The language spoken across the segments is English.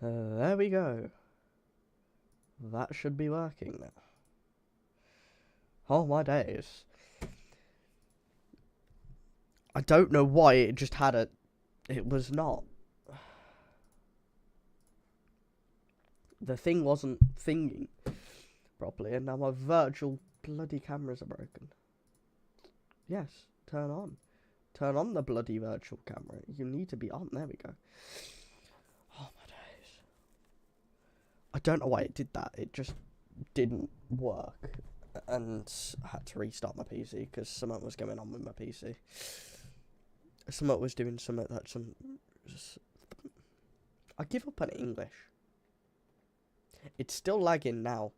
There we go. That should be working now. Oh my days. I don't know why it just had a... It was not. The thing wasn't thinking properly, and now my virtual bloody cameras are broken. Yes, turn on. Turn on the bloody virtual camera. You need to be on. There we go. Oh my days. I don't know why it did that. It just didn't work. And I had to restart my PC because something was going on with my PC. Something was doing something that I give up on English. It's still lagging now.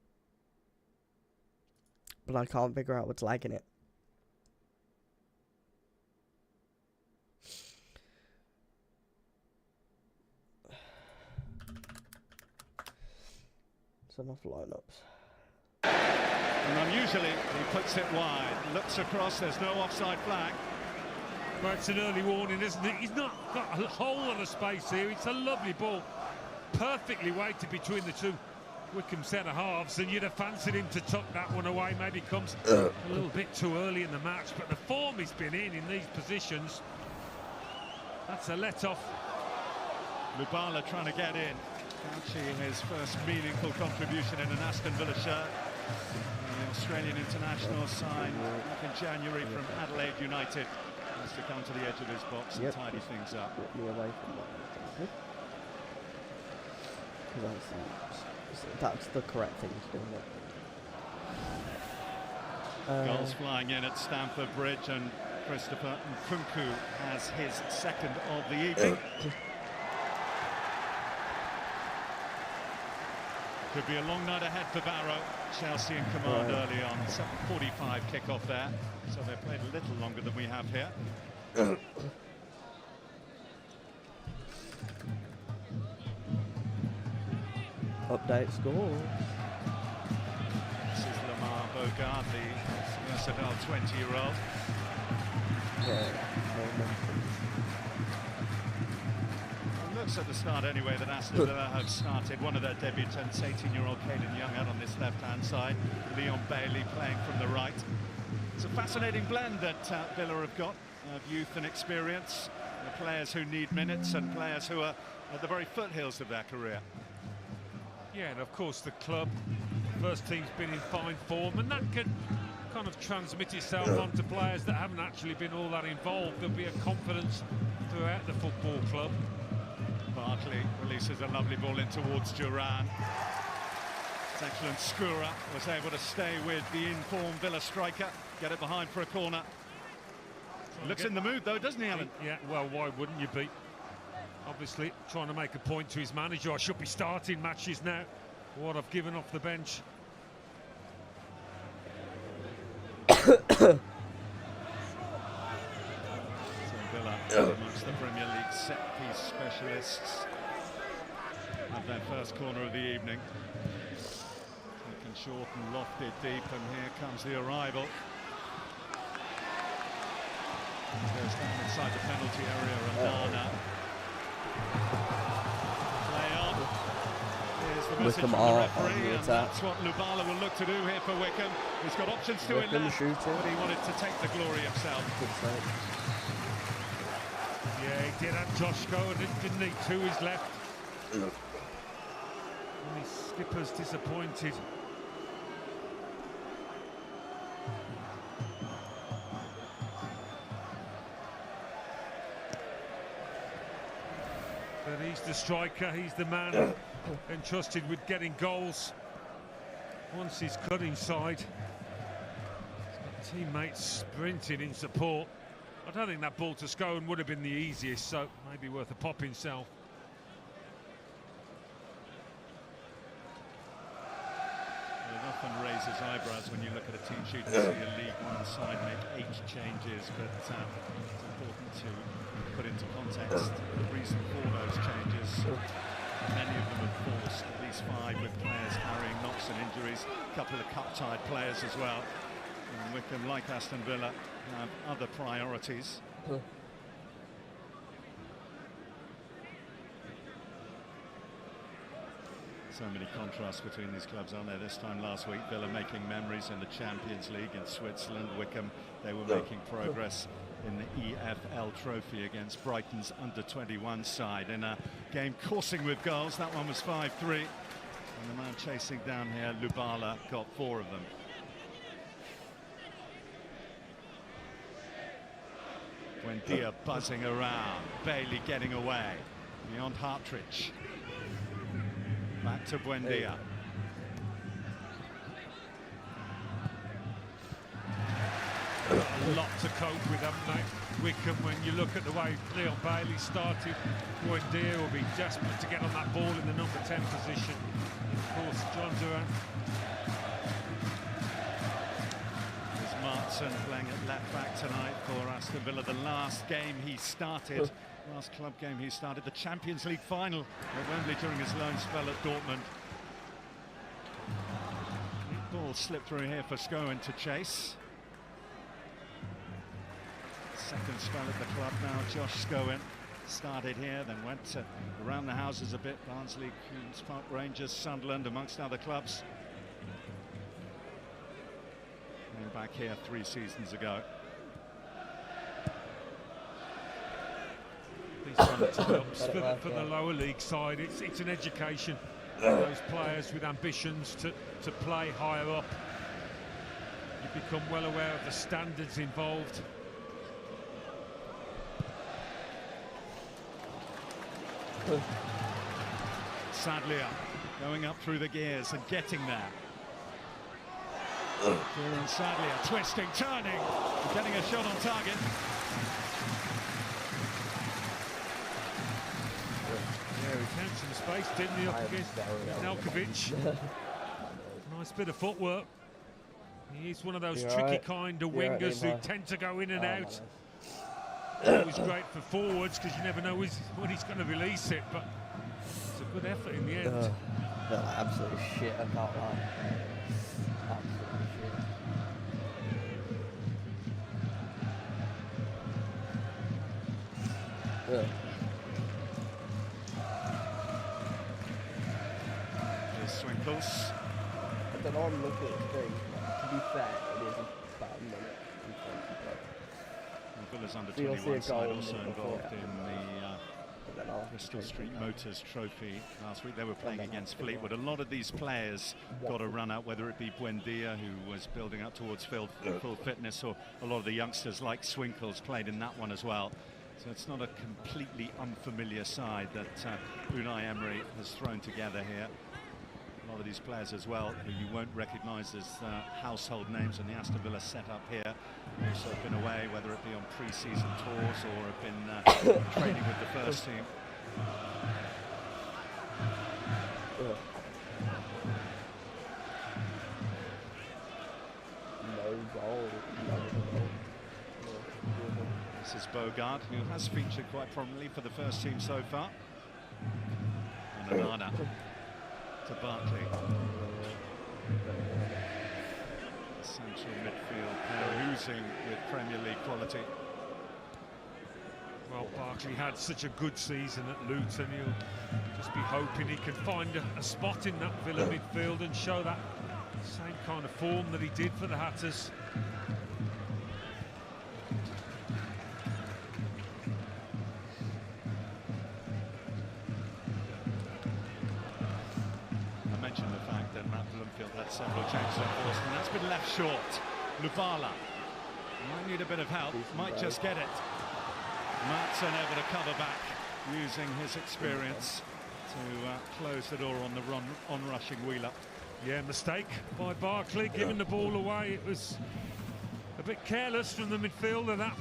But I can't figure out what's lagging it. It's enough lineups. And unusually, he puts it wide, looks across, there's no offside flag. Well, it's an early warning, isn't it? He's not got a whole lot of space here. It's a lovely ball, perfectly weighted between the two Wycombe centre halves, and you'd have fancied him to tuck that one away. Maybe comes a little bit too early in the match, but the form he's been in these positions, that's a let-off. Lubala trying to get in. Catching his first meaningful contribution in an Aston Villa shirt. The Australian international signed back in January from Adelaide United. Has to come to the edge of his box and tidy things up. Get me away from that. Because that's the correct thing to do, isn't it? Goals flying in at Stamford Bridge, and Christopher Nkunku has his second of the evening. Could be a long night ahead for Barrow. Chelsea in command early on. 7:45 kickoff there, so they played a little longer than we have here. Update score. This is Lamar Bogard, the versatile 20-year-old. Looks at the start anyway that Aston Villa have started. One of their debutants, 18-year-old Caden Young, out on this left-hand side. Leon Bailey playing from the right. It's a fascinating blend that Villa have got of youth and experience. Players who need minutes and players who are at the very foothills of their career. Yeah, and of course the club, first team's been in fine form, and that can kind of transmit itself onto players that haven't actually been all that involved. There'll be a confidence throughout the football club. Barkley releases a lovely ball in towards Duran. It's excellent. Skura was able to stay with the in-form Villa striker, get it behind for a corner. Looks in the mood though, doesn't he, Alan? Yeah, well, why wouldn't you be? Obviously trying to make a point to his manager. I should be starting matches now for what I've given off the bench. Villa amongst the Premier League set-piece specialists at their first corner of the evening. Taken short and lofted deep, and here comes the arrival. Goes down inside the penalty area, Randana. Play on. Here's the message from the referee, and that's what Lubala will look to do here for Wycombe. He's got options to it now, but he wanted to take the glory himself. Yeah, he did have Joshko, didn't he, to his left. And his skipper's disappointed. But he's the striker, he's the man entrusted with getting goals. Once he's cut inside, his teammates sprinting in support. I don't think that ball to Scone would have been the easiest, so maybe worth a pop himself. It often raises eyebrows when you look at a team sheet and see a League One side make 8 changes, but it's important to put into context the reason for those changes. Many of them have forced, at least 5 with players carrying knocks and injuries, a couple of cup-tied players as well. And Wycombe, like Aston Villa, have other priorities. So many contrasts between these clubs, aren't there? This time last week, Villa making memories in the Champions League in Switzerland. Wycombe, they were making progress in the EFL trophy against Brighton's under-21 side in a game coursing with goals. That one was 5-3. And the man chasing down here, Lubala, got 4 of them. Buendia buzzing around, Bailey getting away, beyond Hartridge. Back to Buendia. A lot to cope with, haven't they? Wycombe, when you look at the way Leon Bailey started, Buendia will be desperate to get on that ball in the number 10 position. Of course, John Durant. There's Martin playing at left back tonight for Aston Villa. The last game he started, last club game he started, the Champions League final at Wembley during his loan spell at Dortmund. Ball slipped through here for Scowen to chase. Second spell at the club now, Josh Scowen. Started here, then went around the houses a bit. Barnsley, Queen's Park Rangers, Sunderland, amongst other clubs. And back here 3 seasons ago. These kind of clubs for the lower league side, it's an education. Those players with ambitions to play higher up. You become well aware of the standards involved. Sadlia going up through the gears and getting there. Julian Sadlia twisting, turning, getting a shot on target. Yeah, he found some space, didn't he, up against Nelkovic. Nice bit of footwork. He's one of those tricky kind of wingers who tend to go in and out. Always great for forwards because you never know when he's going to release it, but it's a good effort in the end. They're like absolute shit, I can't lie. Absolute shit. Here's Swinkles. I don't know, I'm looking at the thing. To be fair, it is about a minute and 20 plays. Villa's under So you'll see 21 a side goal also before involved it in the Bristol Street Motors Trophy last week. They were playing against Fleetwood. A lot of these players got a run out, whether it be Buendia, who was building up towards full fitness, or a lot of the youngsters like Swinkles played in that one as well. So it's not a completely unfamiliar side that Unai Emery has thrown together here. A lot of these players as well, who you won't recognise as household names in the Aston Villa setup here. Also been away, whether it be on pre-season tours or have been training with the first team. This is Bogard, who has featured quite prominently for the first team so far. And Onana to Barkley. Central midfield pair oozing with Premier League quality. Well, Barkley had such a good season at Luton. He'll just be hoping he can find a spot in that Villa midfield and show that same kind of form that he did for the Hatters. Several changes enforced, and that's been left short. Lubala might need a bit of help, might just get it. Martin able to cover back, using his experience to close the door on the on-rushing Wheeler. Yeah, mistake by Barkley, giving the ball away. It was a bit careless from the midfielder, that.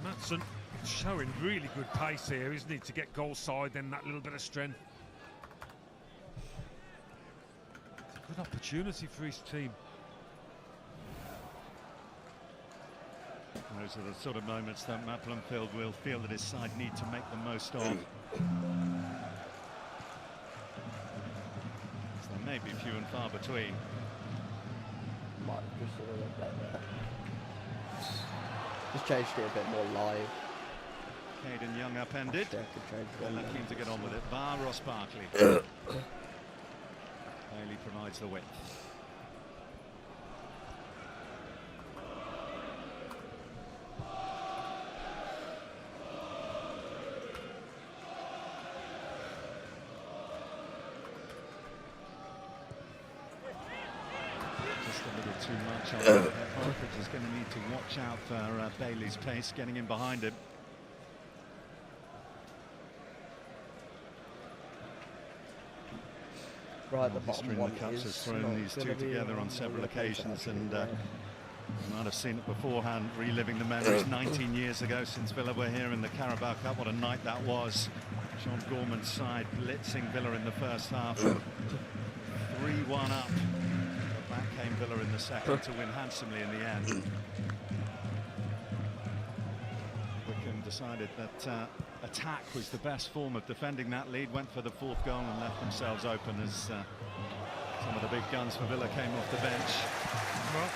Matson showing really good pace here, isn't he, to get goal side, then that little bit of strength. Good opportunity for his team. Those are the sort of moments that Matt Blomfield will feel that his side need to make the most of. So they may be few and far between. Might just a little bit there. Just changed it a bit more live. Caden Young upended. They could change They're one keen then. to get on with it. Bar Ross Barkley. Bailey provides the width. Just a little too much on that. Partridge is going to need to watch out for Bailey's pace, getting in behind him. Right, the History bottom in one the Cups is has thrown not these two gonna be together on several the case occasions, actually, and yeah. you might have seen it beforehand, reliving the memories 19 years ago since Villa were here in the Carabao Cup. What a night that was. John Gorman's side blitzing Villa in the first half. 3-1 up. But back came Villa in the second to win handsomely in the end. Wycombe decided that attack was the best form of defending that lead, went for the fourth goal and left themselves open as some of the big guns for Villa came off the bench. Well,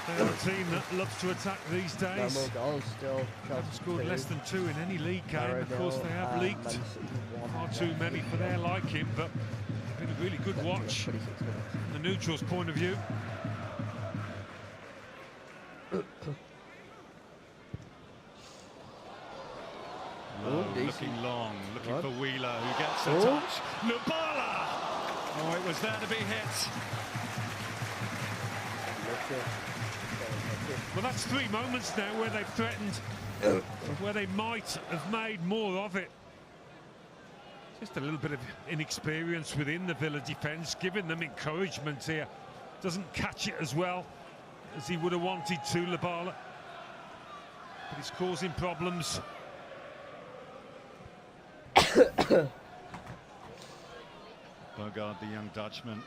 they're a team that loves to attack these No days. more goals still. They haven't Chelsea scored 2, less than 2 in any league game. Barrow Of course, they have nil, leaked Man City 1. far too many for their liking, but it's been a really good watch 26 minutes. from the neutrals' point of view. Low, decent. looking long, looking Right. for Wheeler, who gets a Oh. touch. Lubala! Oh, it was there to be hit. Well, that's 3 moments now where they've threatened, where they might have made more of it. Just a little bit of inexperience within the Villa defence, giving them encouragement here. Doesn't catch it as well as he would have wanted to, Lubala. But it's causing problems. Bogard, the young Dutchman.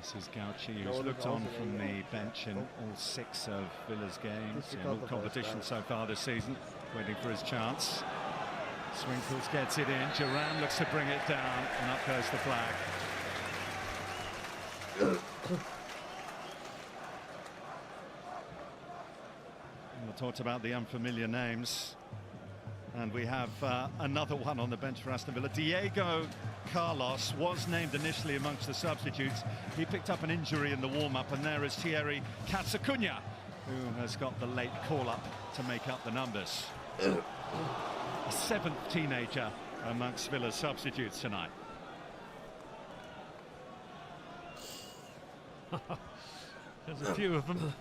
This is Gauchi, who's looked on from the bench in all 6 of Villa's games in all competitions so far this season, waiting for his chance. Swinkles gets it in, Duran looks to bring it down, and up goes the flag. We talked about the unfamiliar names, and we have another one on the bench for Aston Villa. Diego Carlos was named initially amongst the substitutes. He picked up an injury in the warm-up, and there is Thierry Katsacunha, who has got the late call-up to make up the numbers. A 7th teenager amongst Villa's substitutes tonight. There's a few of them.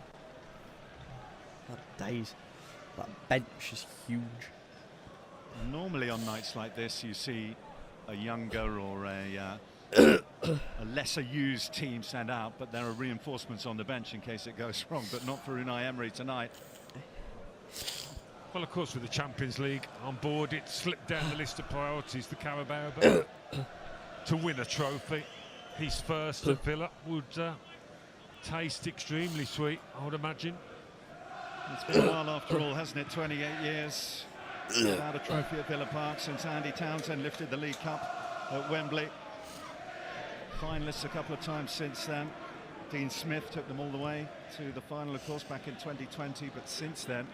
That days. That bench is huge. Normally on nights like this you see a younger or a lesser used team sent out, but there are reinforcements on the bench in case it goes wrong, but not for Unai Emery tonight. Well, of course, with the Champions League on board, it slipped down the list of priorities, the Carabao, but to win a trophy, his first at Villa, would taste extremely sweet, I would imagine. It's been a while after all, hasn't it? 28 years without a trophy at Villa Park since Andy Townsend lifted the League Cup at Wembley. Finalists a couple of times since then. Dean Smith took them all the way to the final, of course, back in 2020, but since then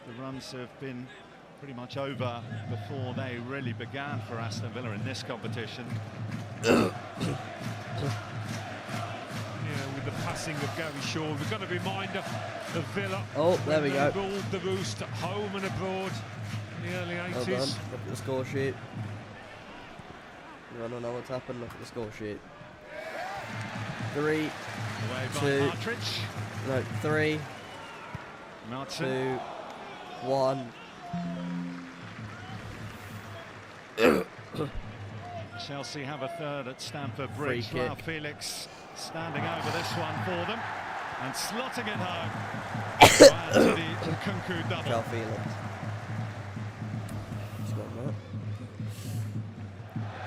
the runs have been pretty much over before they really began for Aston Villa in this competition. Yeah, with the passing of Gary Shaw, we've got a reminder of Villa. Oh, there we go. They ruled the roost at home and abroad in the early Well 80s. done. Look at the score sheet. You want to know what's happened? Look at the score sheet. 3, Away by 2, Partridge. no, 3, Martin. 2, 1. Chelsea have a third at Stamford Free Bridge. kick. Joao Felix standing over this one for them and slotting it home to add to the Kunku double. Joao Felix. Scored that.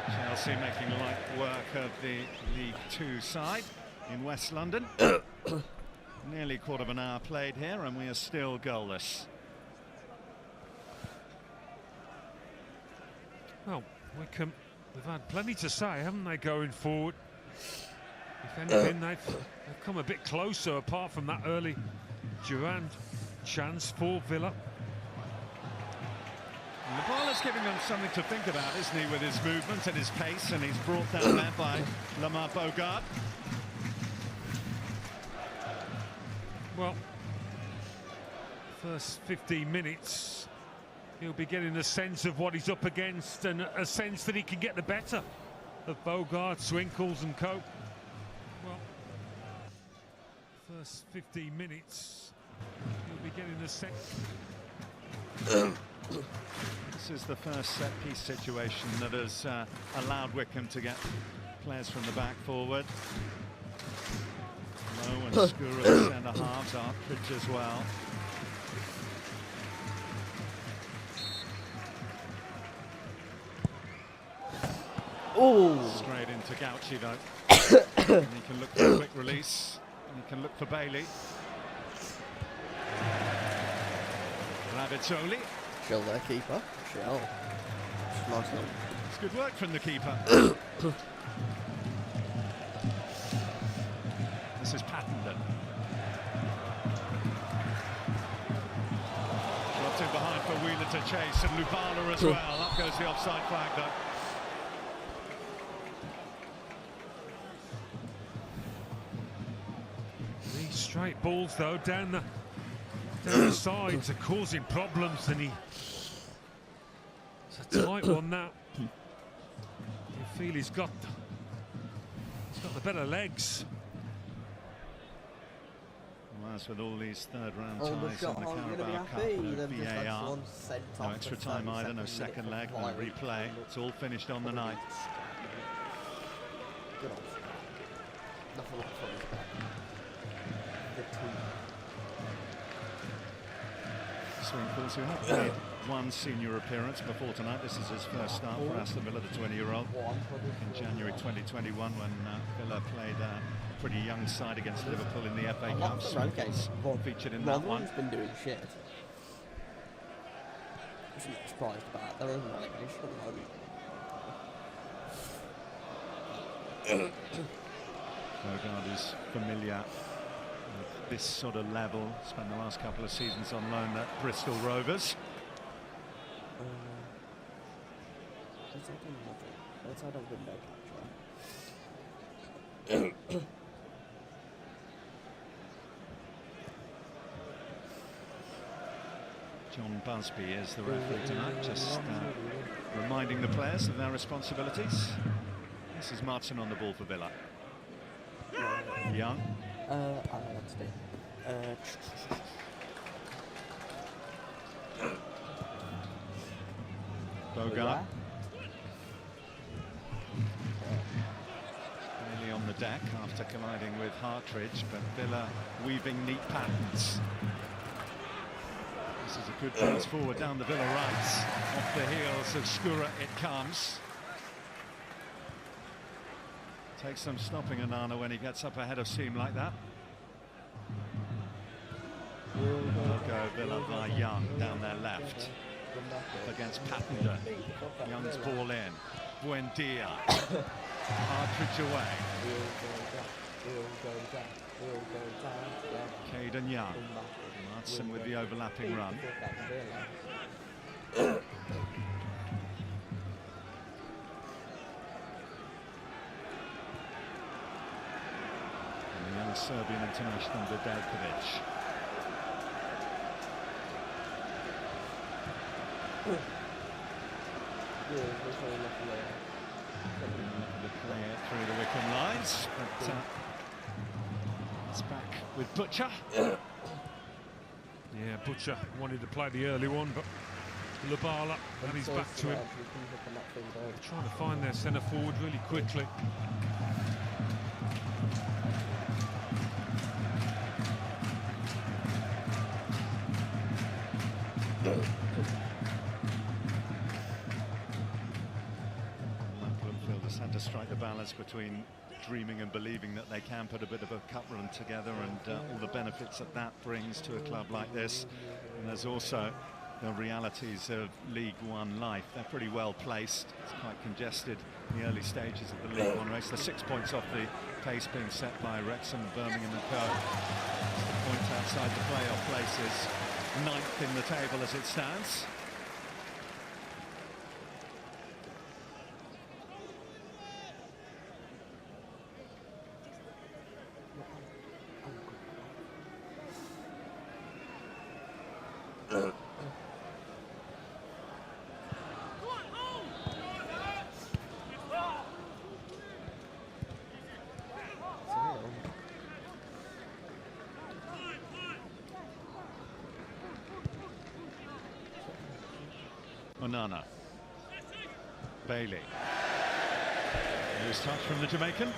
Chelsea making light work of the League Two side in West London. Nearly a quarter of an hour played here and we are still goalless. Well, Wycombe, they've had plenty to say, haven't they, going forward? If anything, they've come a bit closer, apart from that early Durand chance for Villa. And the baller's giving them something to think about, isn't he, with his movement and his pace, and he's brought down there by Lamar Bogard. Well, first 15 minutes, he'll be getting a sense of what he's up against and a sense that he can get the better of Bogard, Swinkles and co. Well, first 15 minutes, he'll be getting a sense. This is the first set-piece situation that has allowed Wycombe to get players from the back forward. Lowe and Skura, the centre-halves, Artridge as well. Oh! Straight into Gauci though. And he can look for a quick release, and he can look for Bailey. Ravizzoli. Chill there, keeper. Chill. Nice one. It's good work from the keeper. This is Pattenden. Dropped in behind for Wheeler to chase, and Lubala as well. Up goes the offside flag though. These straight balls though down the sides are causing problems, and it's a tight one now. You feel he's got the better legs. Well, as with all these third-round Oh, the ties shot in the on, you're Carabao gonna Cup, be happy. no They've just had VAR, someone sent no off extra the time 30 either, no seconds second minute leg, for no firing. replay. It's all finished on the night. Good on. Nothing like fun as that. The team. Swinkles, who have played one senior appearance before tonight. This is his first start for Aston Villa, the 20-year-old. In January 2021, when Villa played a pretty young side against Liverpool in the FA Cup. Swinkles featured in that one. Ronald's been doing shit. I'm not surprised about their own relegation at the moment. Bogard is familiar with this sort of level. Spent the last couple of seasons on loan at Bristol Rovers. Let's add a window catcher. John Busby is the referee tonight, just reminding the players of their responsibilities. This is Martin on the ball for Villa. Young. I don't know what to do. Bogard. Nearly on the deck after colliding with Hartridge, but Villa weaving neat patterns. This is a good pass forward down the Villa rights. Off the heels of Skura it comes. Takes some stopping Onana when he gets up ahead of steam like that. Will go Villa by Young down their left. Up against Pattenden. Young's ball in. Buendia. Partridge away. Caden Young. Martin with the overlapping run. And the young Serbian international Dedelkovic. Play it through the Wycombe lines, but it's back with Butcher. Yeah, Butcher wanted to play the early one, but Lubala and he's back to him. Trying to find their centre forward really quickly. Had to strike the balance between dreaming and believing that they can put a bit of a cup run together, and all the benefits that that brings to a club like this. And there's also the realities of League One life. They're pretty well placed. It's quite congested in the early stages of the League One race. They're 6 points off the pace being set by Wrexham, Birmingham and Co. The point outside the playoff places. ninth in the table as it stands. Onana. Bailey. Loose touch from the Jamaican.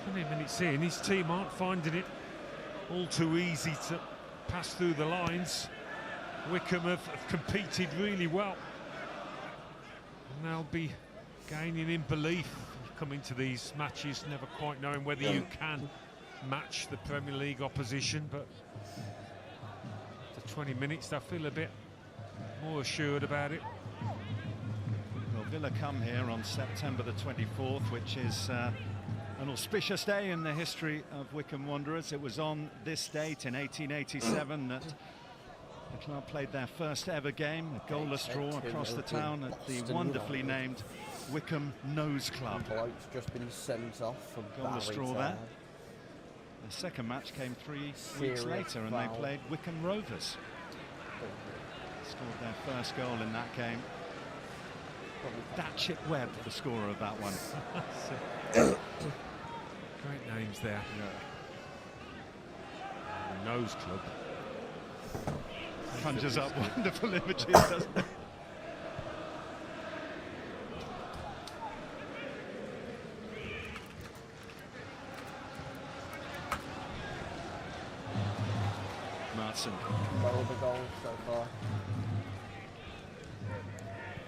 20 minutes in, his team aren't finding it all too easy to pass through the lines. Wycombe have competed really well. And they'll be gaining in belief. You come into these matches never quite knowing whether you can match the Premier League opposition, but after 20 minutes they feel a bit more assured about it. Well, Villa come here on September the 24th, which is an auspicious day in the history of Wycombe Wanderers. It was on this date in 1887 that the club played their first ever game, a goalless draw across the town at the wonderfully named Wycombe Nose Club. Bloke's just been sent off from Goalless draw there. The second match came 3 weeks later and they played Wycombe Rovers. Scored their first goal in that game. Datchit Webb, the scorer of that one. Great names there. The Nose Club. Conjures up wonderful images, doesn't it? Martin. All the goals so far.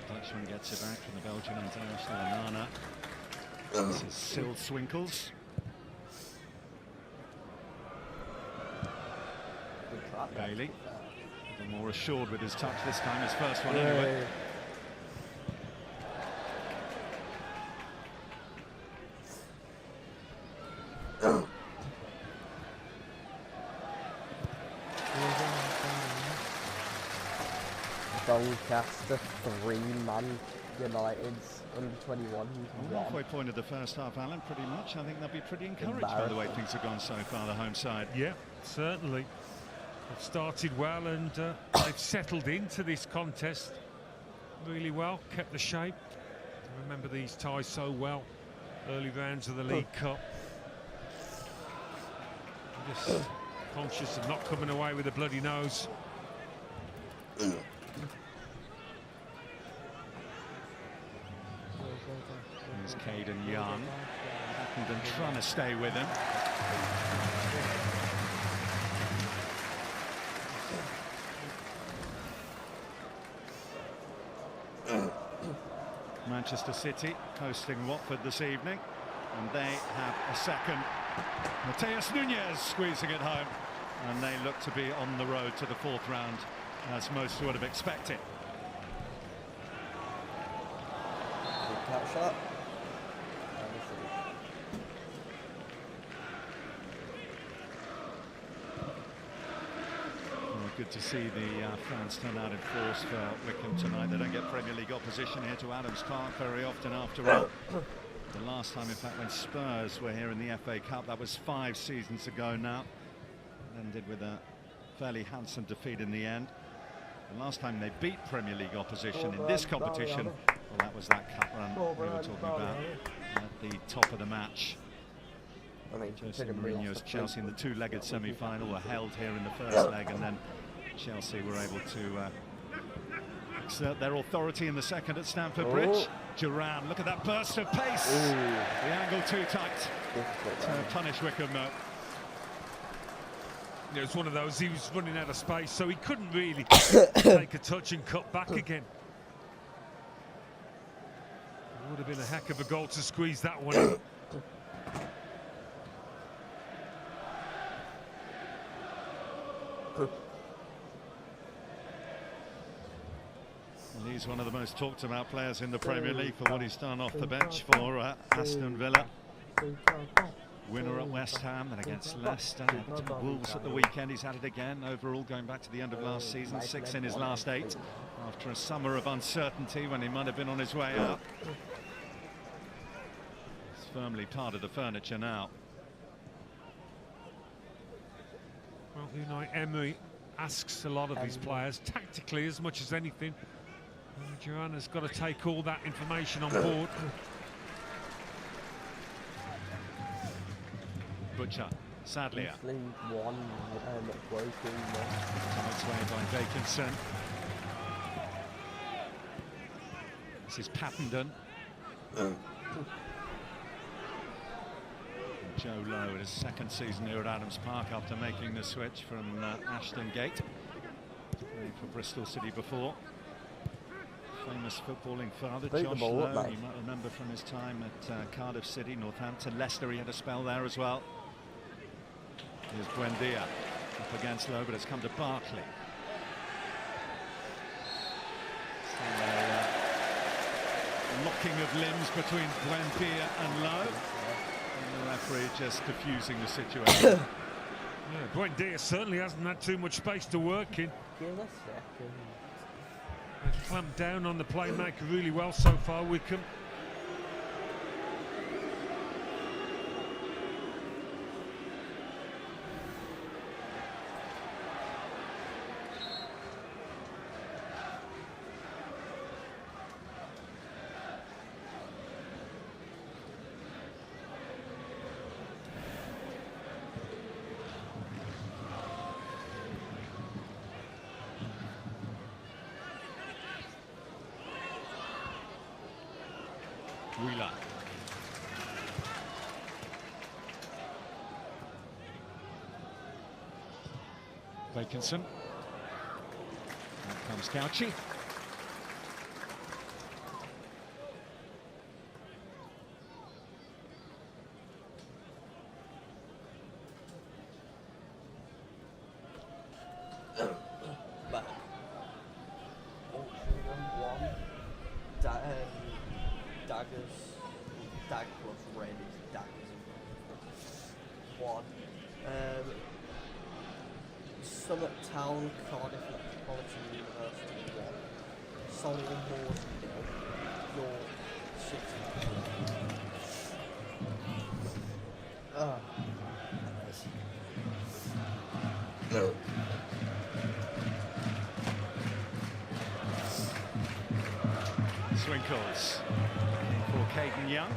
Dutchman gets it back from the Belgian international Onana. This is Sil Swinkles. Bailey, a little more assured with his touch this time, his first one anyway. Doncaster 3-man United's under 21. Halfway point of the first half, Alan, pretty much. I think they'll be pretty encouraged by the way things have gone so far, the home side. Yeah, certainly. They've started well and they've settled into this contest really well, kept the shape. I remember these ties so well, early rounds of the League Cup. I'm just conscious of not coming away with a bloody nose. There's Caden Young, and trying to stay with him. Manchester City hosting Watford this evening, and they have a second. Mateus Nunes squeezing it home, and they look to be on the road to the 4th round, as most would have expected. Good shot. Good to see the fans turn out in force for Wycombe tonight. They don't get Premier League opposition here to Adams Park very often after all. The last time, in fact, when Spurs were here in the FA Cup, that was 5 seasons ago now. It ended with a fairly handsome defeat in the end. The last time they beat Premier League opposition in this competition, well, that was that cup run we were talking about at the top of the match. Jose Mourinho's Chelsea in the 2-legged semi-final were held here in the first leg, and then Chelsea were able to exert their authority in the second at Stamford Bridge. Duran, look at that burst of pace. The angle too tight to punish Wycombe. It was one of those, he was running out of space, so he couldn't really take a touch and cut back again. It would have been a heck of a goal to squeeze that one in. He's one of the most talked about players in the Premier League for what he's done off the bench for Aston Villa. Winner at West Ham, then against Leicester, Wolves at the weekend. He's had it again overall going back to the end of last season, 6 in his last 8 after a summer of uncertainty when he might have been on his way out. He's firmly part of the furniture now. Well, Unai Emery asks a lot of his players tactically as much as anything. Joanna's got to take all that information on board. Butcher, Sadlier. One broken. On its way by Vacanson. This is Pattendon. Joe Lowe in his second season here at Adams Park after making the switch from Ashton Gate. Playing for Bristol City before. Famous footballing father, Josh Lowe, you might remember from his time at Cardiff City, Northampton, Leicester, he had a spell there as well. Here's Buendia up against Lowe, but it's come to Barkley. Locking of limbs between Buendia and Lowe. And the referee just diffusing the situation. Yeah, Buendia certainly hasn't had too much space to work in. Give a second. They've clamped down on the playmaker really well so far, Wycombe. Wheeler. Vacanson. Here comes Cauchy. Back. Daggers plus red is daggers. One. Summit Town, Cardiff Metropolitan University, 1. Solihull Moors, 0. York City. No. Swinkles for Caden Young.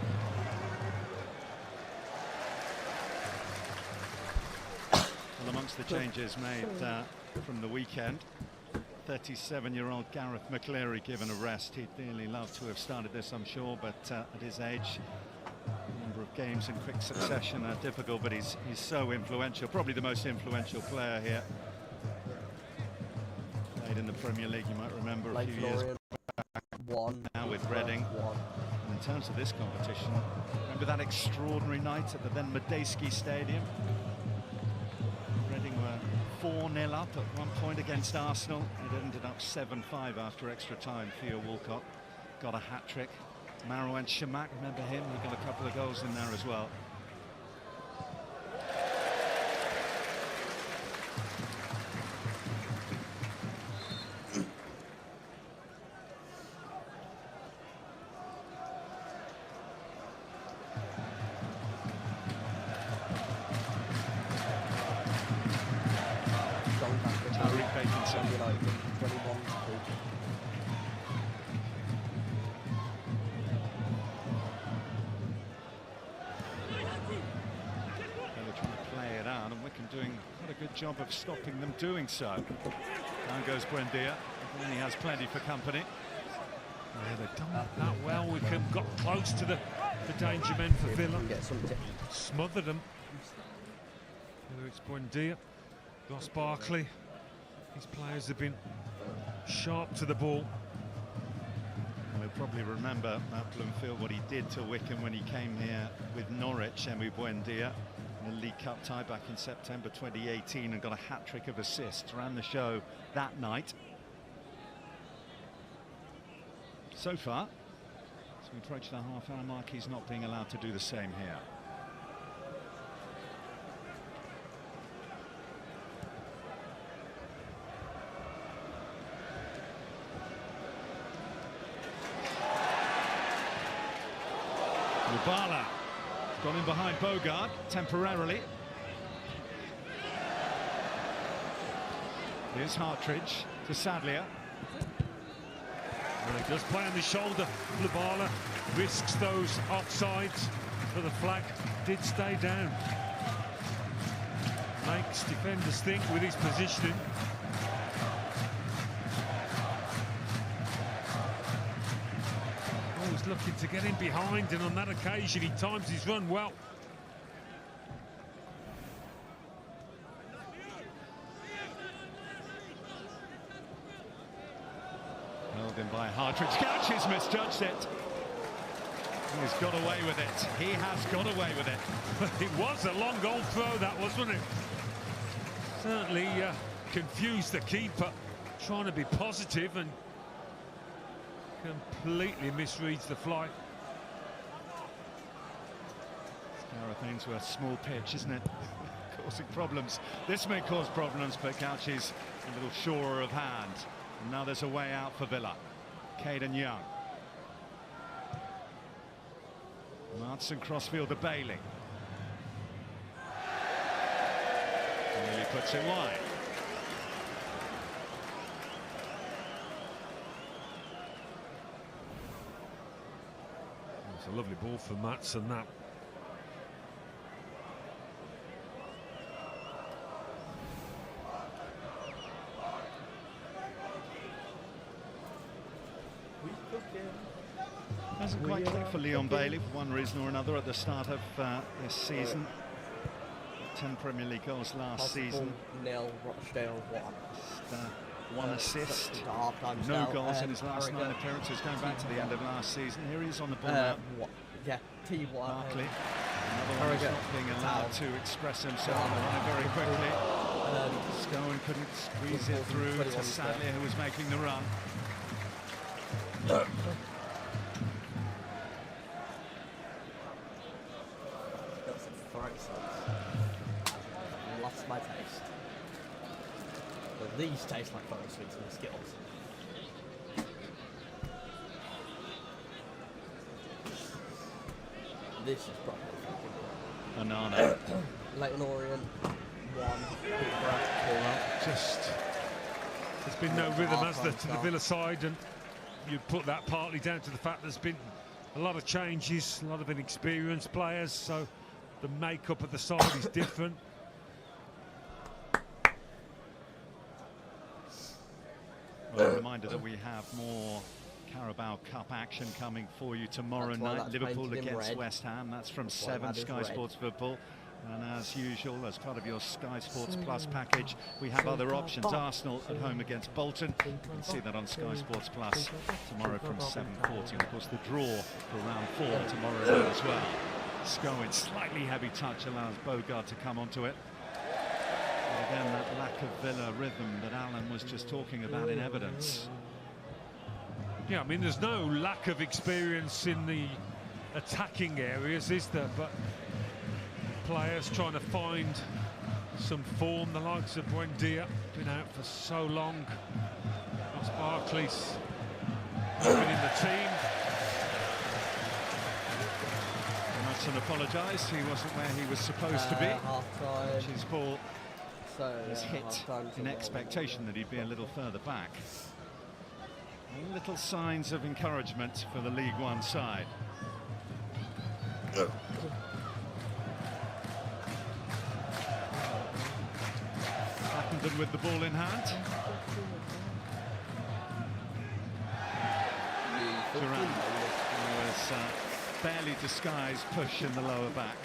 Well, amongst the changes made from the weekend, 37-year-old Gareth McCleary given a rest. He'd dearly love to have started this, I'm sure, but at his age, a number of games in quick succession are difficult, but he's so influential, probably the most influential player here. Played in the Premier League, you might remember, a few years back. Now with Reading. And in terms of this competition, remember that extraordinary night at the then Medeski Stadium? Reading were 4-0 up at one point against Arsenal. It ended up 7-5 after extra time. Theo Walcott got a hat-trick. Marouane Chamakh, remember him? He got a couple of goals in there as well. Doing quite a good job of stopping them doing so. Down goes Buendia, and he has plenty for company. Yeah, they've done that well. Wycombe got close to the danger men for Villa. Smothered them. Whether it's Buendia, Ross Barkley, these players have been sharp to the ball. We'll probably remember Matt Bloomfield, what he did to Wycombe when he came here with Norwich, Emi Buendia, in the League Cup tie back in September 2018, and got a hat-trick of assists. Ran the show that night. so far. As we approach the half-hour mark, he's not being allowed to do the same here. Lubala got in behind Bogard temporarily. Here's Hartridge to Sadlier. Well, he does play on the shoulder. Lubala risks those offsides, but the flag did stay down. Makes defenders think with his positioning. Always looking to get in behind, and on that occasion he times his run well. Held in by Hartridge. Couches misjudged it. He's got away with it. He has got away with it. It was a long goal throw, that wasn't it? Certainly confused the keeper, trying to be positive, and completely misreads the flight. Gareth Ainsworth's small pitch, isn't it? Causing problems. This may cause problems, but Couchie's a little surer of hand. And now there's a way out for Villa. Caden Young. Martin crossfield to Bailey. Bailey puts it wide. It's a lovely ball for Matson, that. Hasn't quite clicked for Leon Bailey for one reason or another at the start of this season. 10 Premier League goals last season. Nil, Rochdale 1. Just, one assist. No goals in his last 9 appearances going back to the end of last season. Here he is on the ball now. Yeah, T1. Barkley. Another one who's not being allowed to express himself. Running very quickly. Scowen couldn't squeeze it through to Sadlier, who was making the run. Lost my taste. But these taste like throwing sweets and Skittles. This is probably Banana. Leighton Orient 1. Just, there's been no rhythm, has there, to the Villa side, and you put that partly down to the fact there's been a lot of changes, a lot of inexperienced players, so the makeup of the side is different. Well, a reminder that we have more Carabao Cup action coming for you tomorrow night. Liverpool against West Ham. That's from 7, Sky Sports Football. And as usual, as part of your Sky Sports Plus package, we have other options. Arsenal at home against Bolton. You can see that on Sky Sports Plus tomorrow from 7:40. And of course, the draw for round 4 tomorrow night as well. Scowen, slightly heavy touch, allows Bogard to come onto it. But again, that lack of Villa rhythm that Alan was just talking about in evidence. Yeah, I mean, there's no lack of experience in the attacking areas, is there? But players trying to find some form, the likes of Buendia, been out for so long. Ross Barkley's been in the team. Matson apologised, he wasn't where he was supposed to be. His ball was hit in expectation that he'd be a little further back. Little signs of encouragement for the League One side. Hackenden with the ball in hand. Duran was barely disguised push in the lower back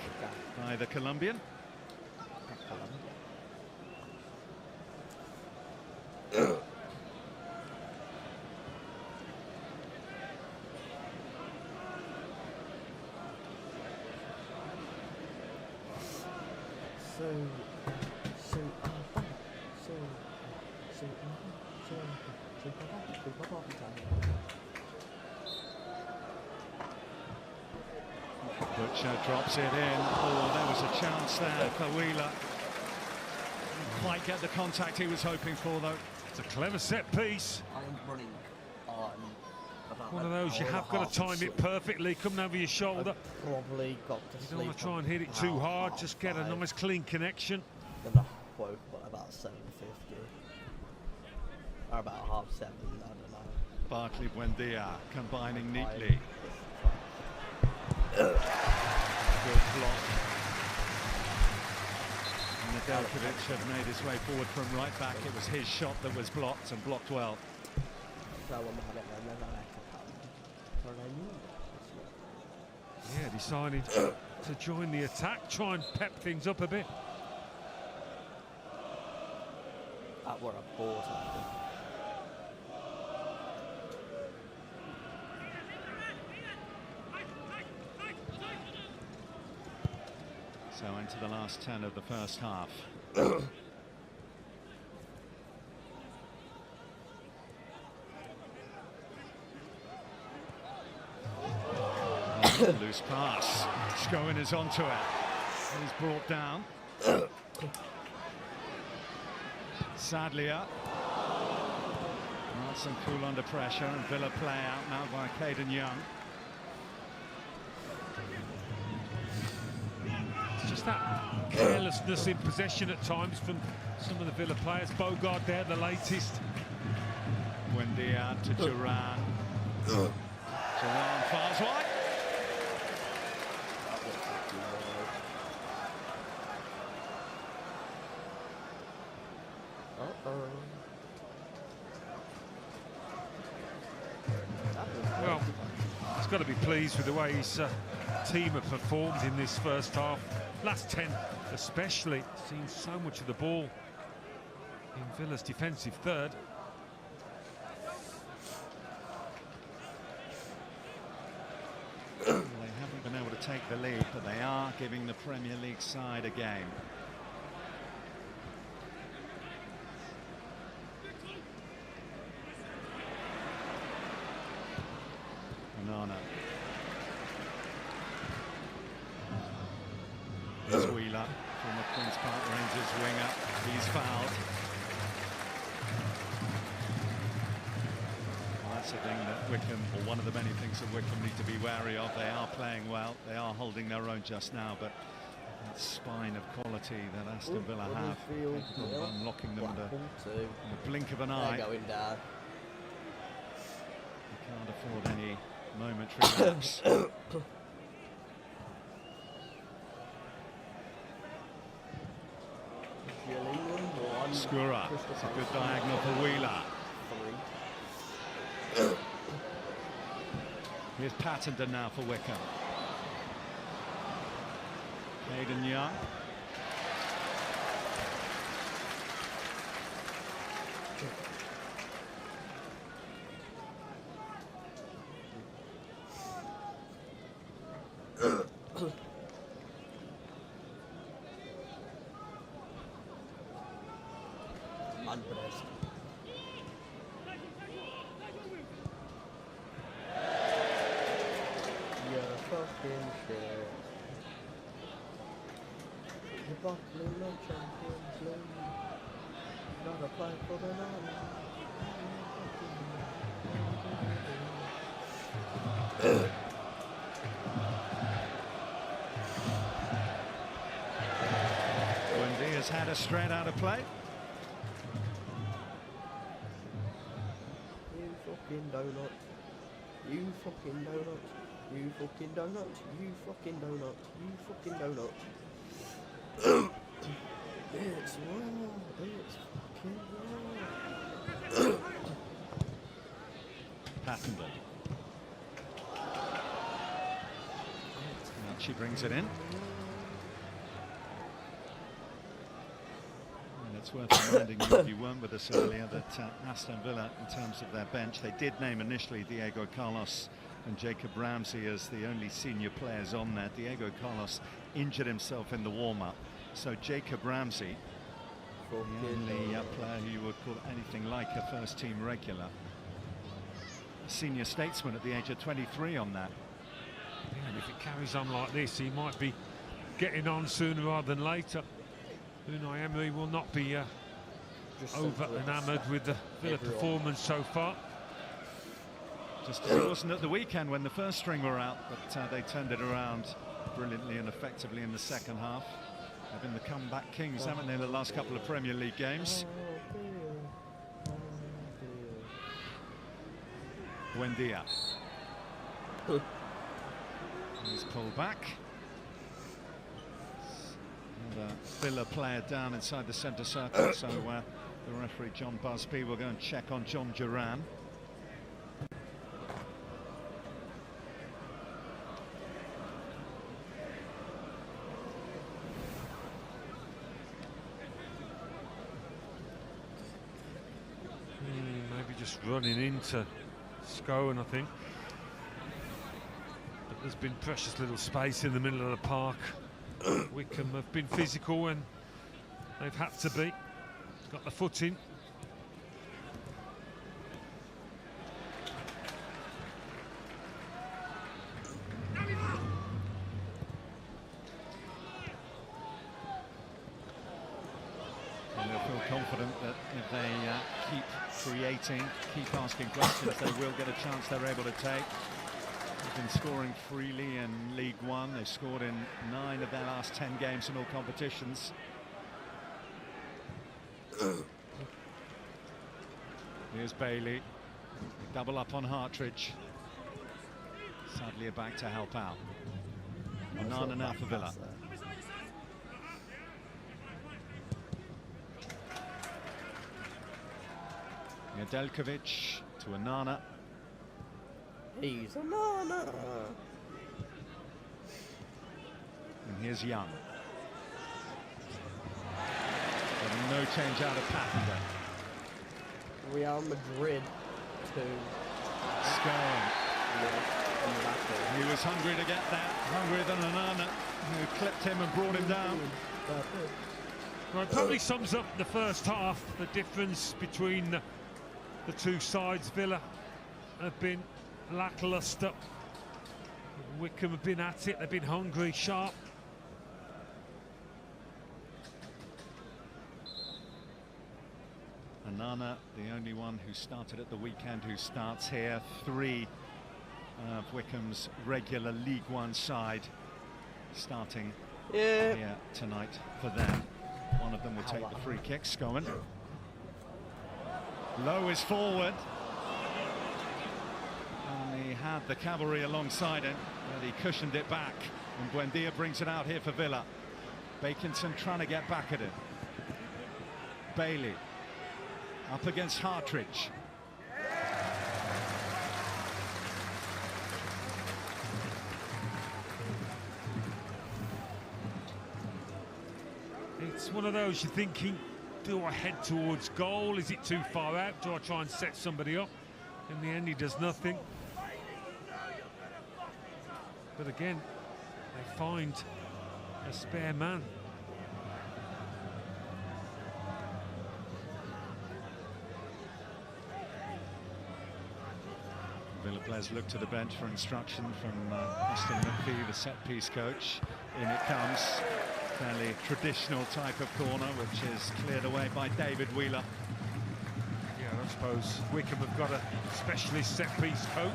by the Colombian. Butcher drops it in. Oh, there was a chance there for Wheeler. Didn't quite get the contact he was hoping for, though. It's a clever set piece. I'm running on about One of those you have got to time it perfectly, coming over your shoulder. Probably got to You don't want to try and hit it too hard, just get a nice clean connection. Then the quote, but about 7:50 or about 6:30. I don't know. Barkley Buendia combining neatly. Good block. And Nedeljkovic had made his way forward from right back. It was his shot that was blocked and blocked well. Yeah, decided to join the attack, try and pep things up a bit. That were a ball, I think. So into the last 10 of the first half. Loose pass. Scowen is onto it. He's brought down. Sadlier. Nice and cool under pressure, and Villa play out now by Caden Young. It's just that carelessness in possession at times from some of the Villa players. Bogard there, the latest. Buendia to Duran. Duran fires wide. Well, he's got to be pleased with the way his team have performed in this first half. Last 10 especially, seen so much of the ball in Villa's defensive third. They haven't been able to take the lead, but they are giving the Premier League side a game. Nana. Here's Wheeler, former Queen's Park Rangers winger. He's fouled. Well, that's the thing that Wycombe, or one of the many things that Wycombe need to be wary of. They are playing well, they are holding their own just now, but that spine of quality that Aston Villa have, capable of unlocking them in the blink of an eye. They're going down. You can't afford any momentary lapse. Skura, it's a good diagonal for Wheeler. Here's Pattenden now for Wycombe. Caden Young. Unpressed. You're fucking shit. You're bottling no Champions League. Gotta play for the night. Buendia's had a straight out of play. You fucking donut. You fucking donut. You fucking donut. You fucking donut. You fucking donut. It's raw. It's fucking raw. Pattenden. She brings it in. And it's worth reminding you, if you weren't with us earlier, that Aston Villa, in terms of their bench, they did name initially Diego Carlos and Jacob Ramsey as the only senior players on there. Diego Carlos injured himself in the warm-up, so Jacob Ramsey, the only player who you would call anything like a first-team regular, a senior statesman at the age of 23 on that. Yeah, And if it carries on like this, he might be getting on sooner rather than later. Unai Emery will not be over enamoured with the Villa performance so far. Just as it wasn't at the weekend when the first string were out, but they turned it around brilliantly and effectively in the second half. They've been the comeback kings, haven't they, in the last couple of Premier League games? Buendia. He's pulled back. And Villa player down inside the centre circle, so the referee John Busby will go and check on John Duran. Maybe just running into Scowen, I think. But there's been precious little space in the middle of the park. Wycombe have been physical when they've had to be. Got the foot in. And they'll feel confident that if they keep creating, keep asking questions, they will get a chance they're able to take. They've been scoring freely in League One. They've scored in 9 of their last 10 games in all competitions. Here's Bailey. Double up on Hartridge. Sadly, back to help out. Onana now for Villa. Nedeljkovic to Onana. He's Onana. And here's Young. And no change out of pattern there. Real Madrid to Scowen. He was hungry to get that, hungrier than Onana, who clipped him and brought him down. Well, it probably sums up the first half, the difference between the two sides. Villa have been lacklustre. Wycombe have been at it, they've been hungry, sharp. Onana, the only one who started at the weekend who starts here. 3 of Wycombe's regular League One side starting here tonight for them. One of them will take the free kick. Scowen. Low is forward. And he had the cavalry alongside him, but he cushioned it back. And Buendia brings it out here for Villa. Bakinson trying to get back at it. Bailey up against Hartridge. It's one of those you're thinking, do I head towards goal? Is it too far out? Do I try and set somebody up? In the end, he does nothing. But again, they find a spare man. Villa players look to the bench for instruction from Aston McPhee, the set-piece coach. In it comes. Fairly traditional type of corner, which is cleared away by David Wheeler. Yeah, I suppose Wycombe have got a specialist set-piece coach.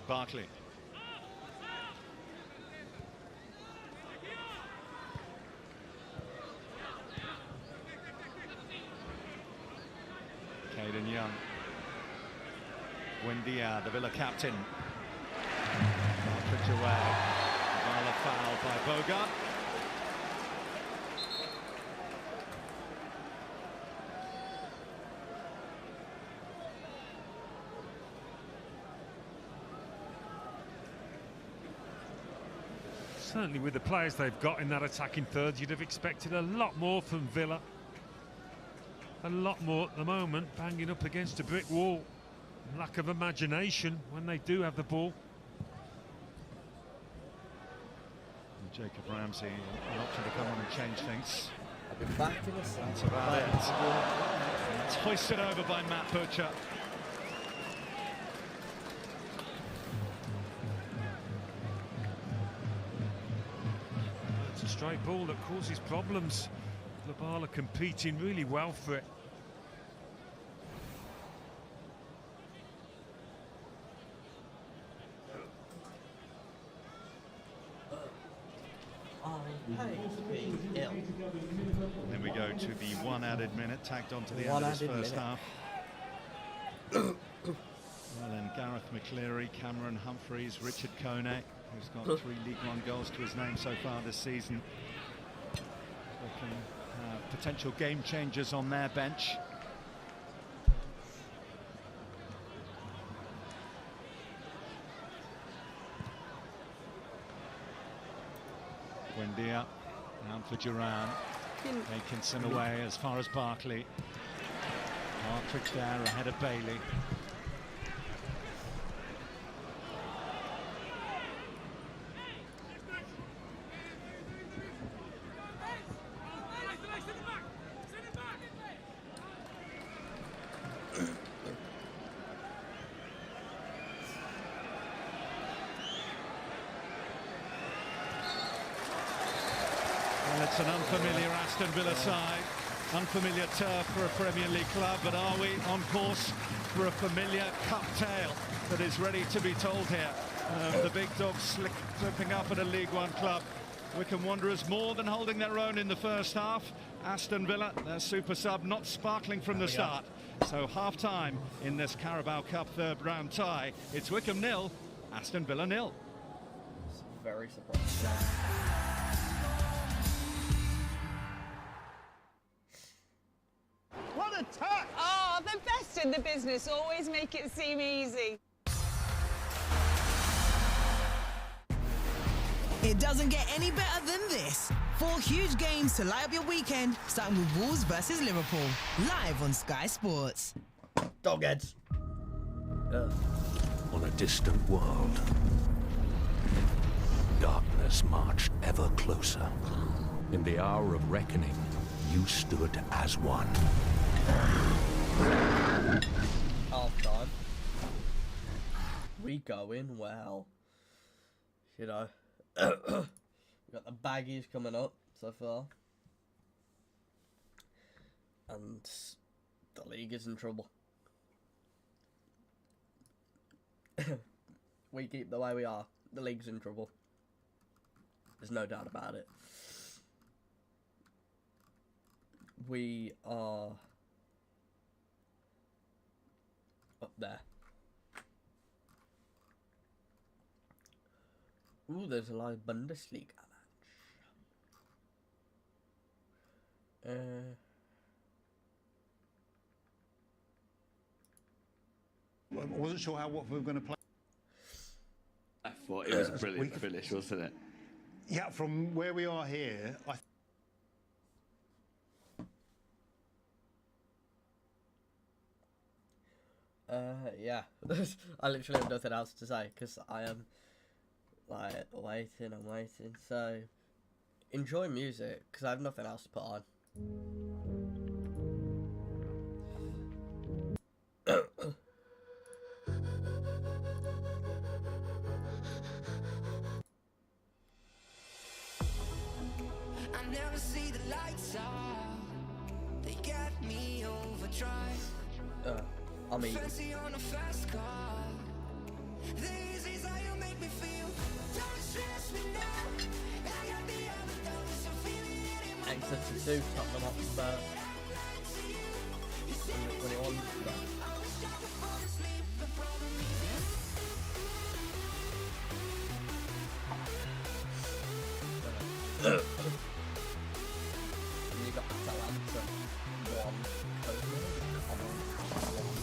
Barkley. Caden Young. Buendia, the Villa captain. Partridge away. Vala foul by Bogart. Certainly with the players they've got in that attacking third, you'd have expected a lot more from Villa. A lot more at the moment, banging up against a brick wall. lack of imagination when they do have the ball. And Jacob Ramsey, an option to come on and change things. I've been back in the sun. That's about it. It's hoisted over by Matt Butcher. It's a straight ball that causes problems. Labala competing really well for it. Then we go to the one added minute tagged on to the One end of this added first minute. half. Well, then Gareth McCleary, Cameron Humphreys, Richard Kone, who's got 3 League One goals to his name so far this season. Looking potential game changers on their bench. Buendia, down for Duran. Atkinson away as far as Barkley. Partridge there ahead of Bailey. Well, it's an unfamiliar Aston Villa side. Unfamiliar turf for a Premier League club, but are we on course for a familiar cup tale that is ready to be told here? The big dogs slipping up at a League One club. Wycombe Wanderers more than holding their own in the first half. Aston Villa, their super sub, not sparkling from the start. So half-time in this Carabao Cup third round tie. It's Wycombe 0, Aston Villa 0. Very surprising. What a touch! Oh, the best in the business always make it seem easy. It doesn't get any better than this. 4 huge games to light up your weekend, starting with Wolves versus Liverpool, live on Sky Sports. Dogheads. On a distant world, darkness marched ever closer. In the hour of reckoning, you stood as one. Half time. We going well. You know. We got the baggies coming up so far. And the league is in trouble. We keep the way we are. The league's in trouble. There's no doubt about it. We are up there. Ooh, there's a live Bundesliga match. I wasn't sure how Watford were going to play. I thought it was a brilliant finish, wasn't it? Yeah, from where we are here, yeah. I literally have nothing else to say because I am like waiting and waiting. So enjoy music because I have nothing else to put on. I never see the lights out. They got me overdrive. I'm eating. Fancy on a fast car. This is how you make me feel. Don't stress me now. I got the other dogs, I'm feeling it in my Exeter 2, Tottenham Hotspur. Under 21. And you got Atalanta 1, Como 1.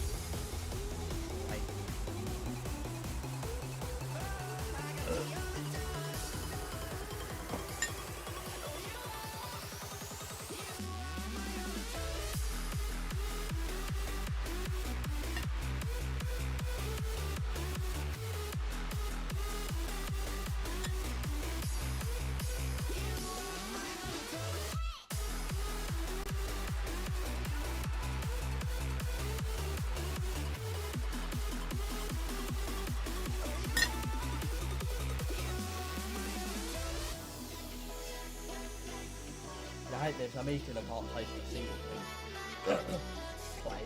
hate this. I'm eating. I can't taste a single thing. Plain.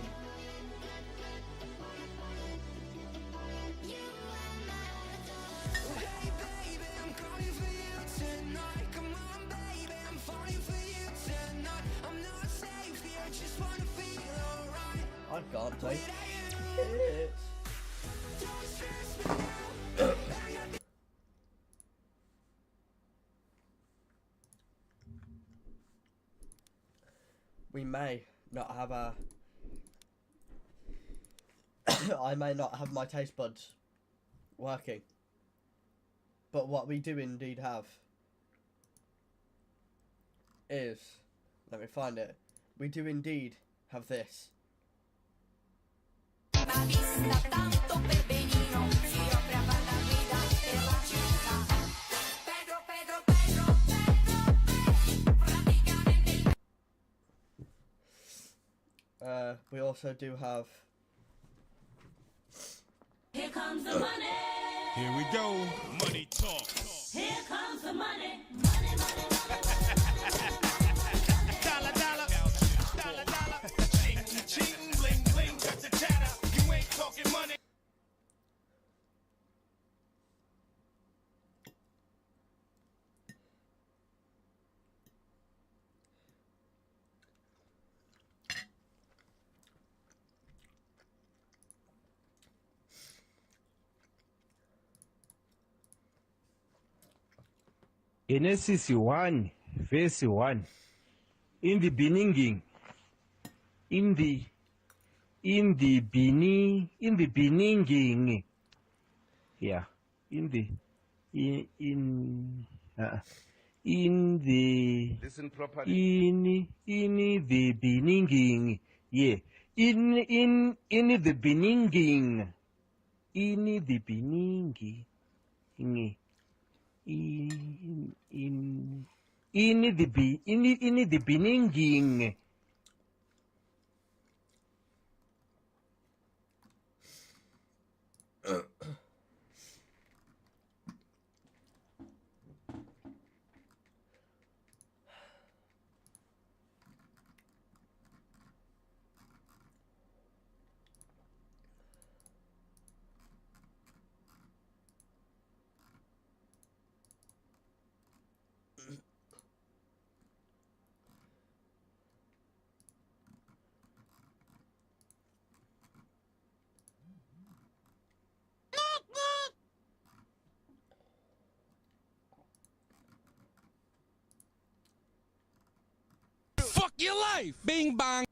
I can't taste it. We may not have a... I may not have my taste buds working. But what we do indeed have is... Let me find it. We do indeed have this. We also do have... Here comes the money. Here we go. Money talk. Here comes the money. Money, money, money. Dollar, dollar. Dollar, dollar. Ching, ching, bling, bling. Cut the chatter. You ain't talking money. Genesis 1, verse 1. In the beginning, in the beginning, yeah, in the Listen properly. in the beginning, yeah, in the beginning, in the beginning. In the beginning. Fuck your life. Bing bang.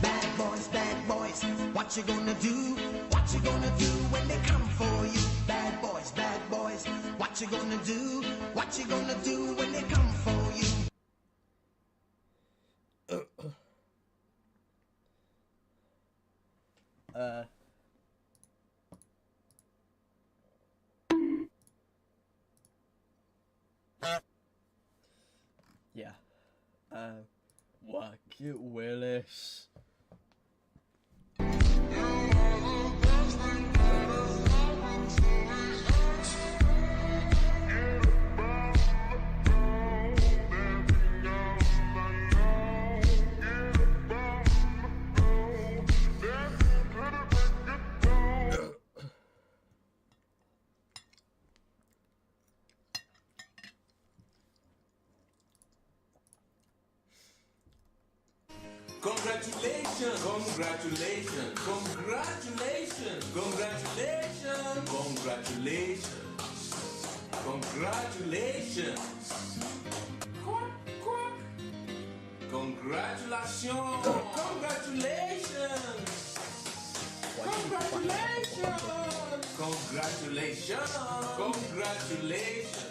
Bad boys, what you gonna do? What you gonna do when they come for you? Bad boys, what you gonna do? What you gonna do when they come for you? Yeah. Work it, Willis. Congratulations, congratulations, congratulations, congratulations, congratulations, congratulations. Congratulations, congratulations, congratulations, congratulations, congratulations.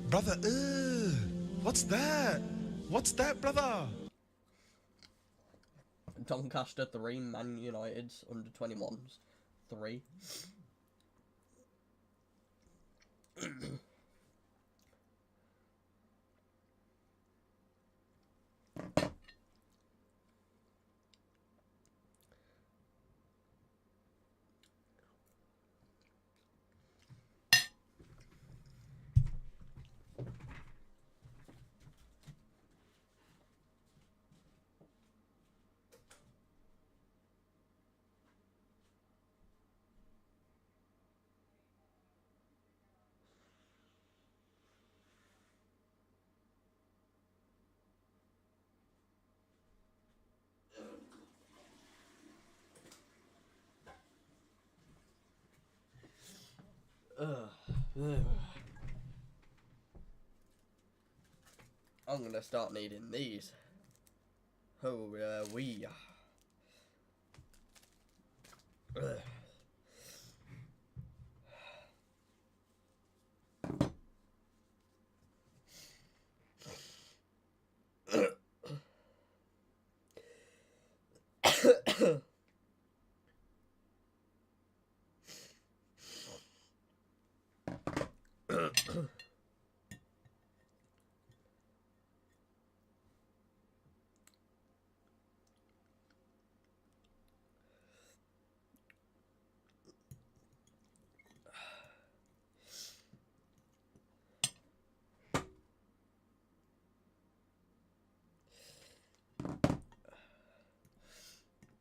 Brother, what's that? What's that, brother? Doncaster 3, Man United's under 21s 3. I'm gonna start needing these. Oh, we.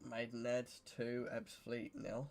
Maidenhead 2, Ebbsfleet 0.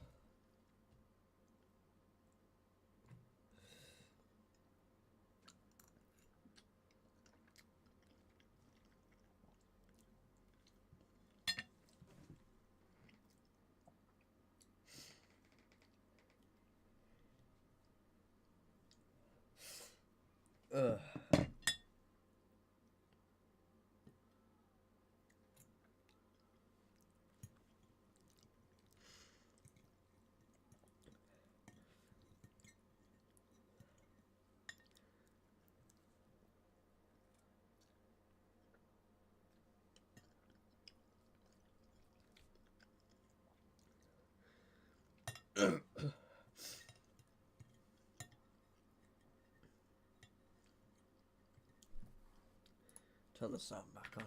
Turn the sound back on.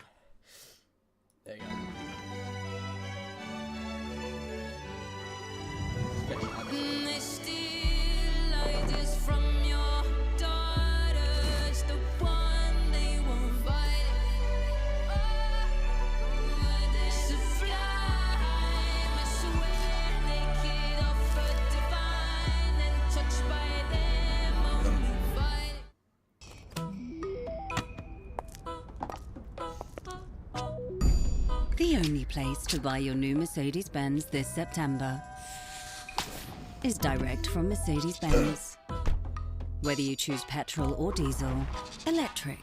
There you go. They steal ideas from your daughters, the one they won't fight. Sublime, I swear, naked offer divine, and touched by them only fight. The only place to buy your new Mercedes-Benz this September is direct from Mercedes-Benz. Whether you choose petrol or diesel, electric,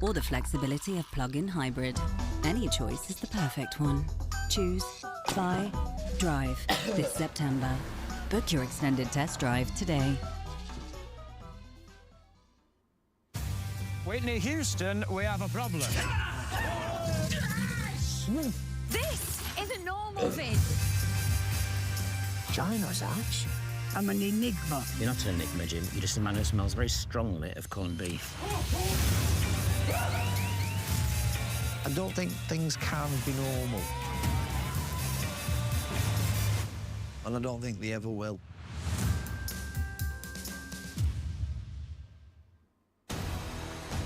or the flexibility of plug-in hybrid, any choice is the perfect one. Choose, buy, drive this September. Book your extended test drive today. Whitney Houston, we have a problem. This isn't normal, Vin. China's ash. I'm an enigma. You're not an enigma, Jim. You're just a man who smells very strongly of corned beef. I don't think things can be normal. And I don't think they ever will.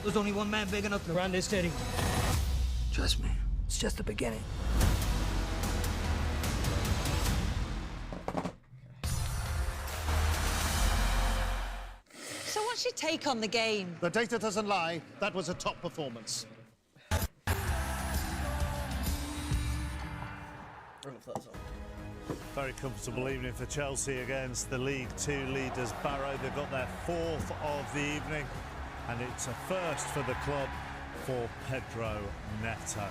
There's only one man big enough to run this city. Trust me, it's just the beginning. So what's your take on the game? The data doesn't lie. That was a top performance. Very comfortable evening for Chelsea against the League Two leaders Barrow. They've got their fourth of the evening, and it's a first for the club for Pedro Neto.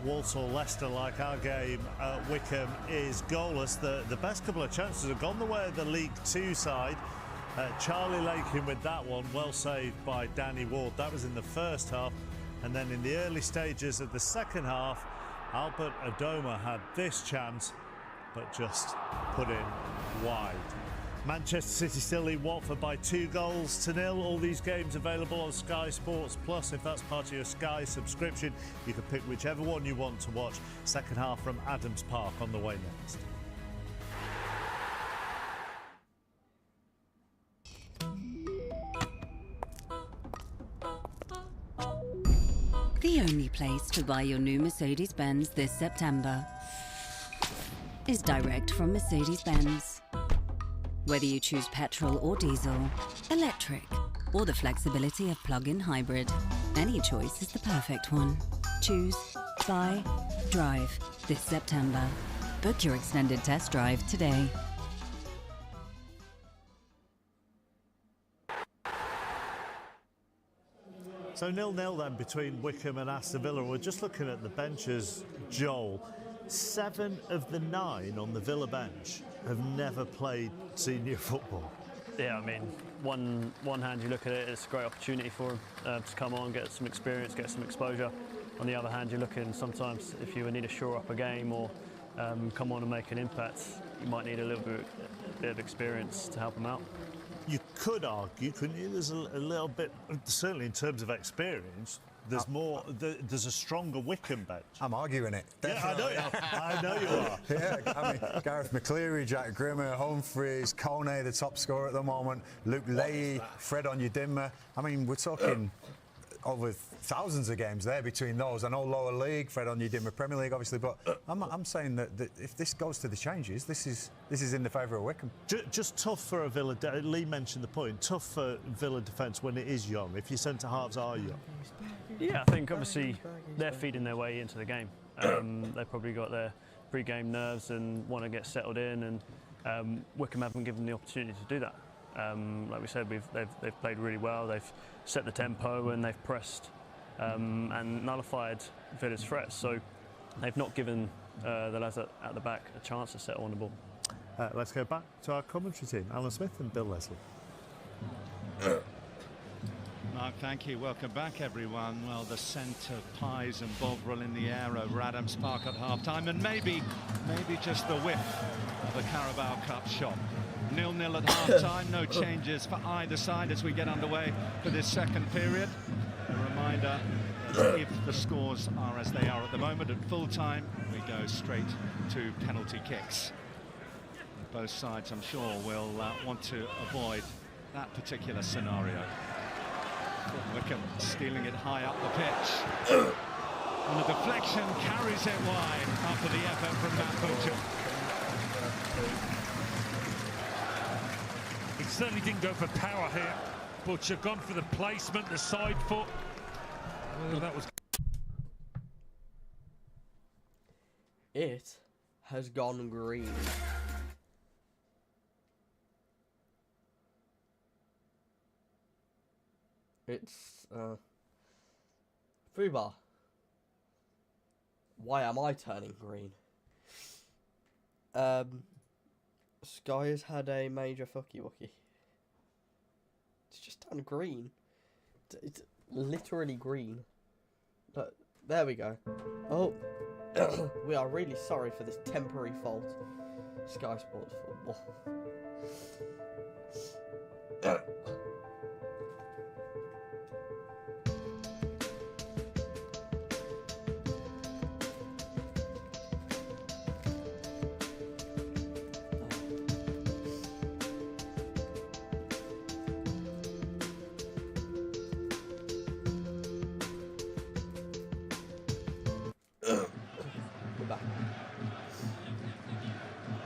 Walsall Leicester, like our game at Wycombe, is goalless. The best couple of chances have gone the way of the League Two side. Charlie Lakin with that one, well saved by Danny Ward. That was in the first half. And then in the early stages of the second half, Albert Adoma had this chance, but just put in wide. Manchester City still lead Watford by 2-0. All these games available on Sky Sports Plus. If that's part of your Sky subscription, you can pick whichever one you want to watch. Second half from Adams Park on the way next. The only place to buy your new Mercedes-Benz this September is direct from Mercedes-Benz. Whether you choose petrol or diesel, electric, or the flexibility of plug-in hybrid, any choice is the perfect one. Choose, buy, drive this September. Book your extended test drive today. So 0-0 then between Wycombe and Aston Villa. We're just looking at the benches, Joel. 7 of the 9 on the Villa bench have never played senior football. Yeah, I mean, one hand you look at it, it's a great opportunity for them to come on, get some experience, get some exposure. On the other hand, you're looking sometimes if you need to shore up a game or come on and make an impact, you might need a bit of experience to help them out. You could argue, couldn't you? There's a little bit, certainly in terms of experience, there's more. There's a stronger Wycombe bench. I'm arguing it. Definitely. Yeah, I know you are. Yeah, I mean, Gareth McCleary, Jack Grimmer, Humphreys, Kone, the top scorer at the moment, Luke Leahy, Fred Onyedinma. I mean, we're talking over thousands of games there between those. I know lower league, Fred Onyedinma, Premier League, obviously, but I'm saying that if this goes to the changes, this is in the favour of Wycombe. Just tough for a Villa. Lee mentioned the point. Tough for Villa defence when it is young. If your centre halves are young. Yeah, I think obviously they're feeding their way into the game. They've probably got their pre-game nerves and want to get settled in, and Wycombe haven't given them the opportunity to do that. Like we said, they've played really well. They've set the tempo and they've pressed and nullified Villa's threats. So they've not given the lads at the back a chance to settle on the ball. Let's go back to our commentary team, Alan Smith and Bill Leslie. Mark, thank you. Welcome back, everyone. Well, the scent of pies and bovril in the air over Adams Park at half-time, and maybe just the whiff of a Carabao Cup shot. 0-0 at half-time, no changes for either side as we get underway for this second period. A reminder that if the scores are as they are at the moment at full-time, we go straight to penalty kicks. Both sides, I'm sure, will want to avoid that particular scenario. Wycombe stealing it high up the pitch. And the deflection carries it wide after the effort from Matt Butcher. He certainly didn't go for power here. Butcher gone for the placement, the side foot. Whether that was... It has gone green. It's Fubar. Why am I turning green? Sky has had a major fucky wucky. It's just turned green. It's literally green. But there we go. Oh, we are really sorry for this temporary fault. Sky Sports Football.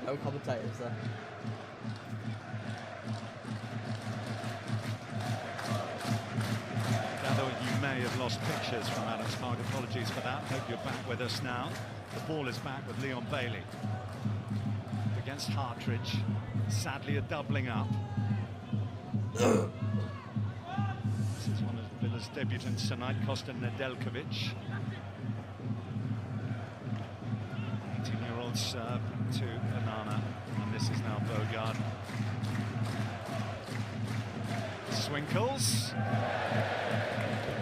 No commentators there. Gather you may have lost pictures from Adams Park. Apologies for that. Hope you're back with us now. The ball is back with Leon Bailey against Hartridge. Sadly, a doubling up. This is one of Villa's debutants tonight, Kostan Nedeljkovic. 18-year-old serve to Anana, and this is now Bogard. Swinkles.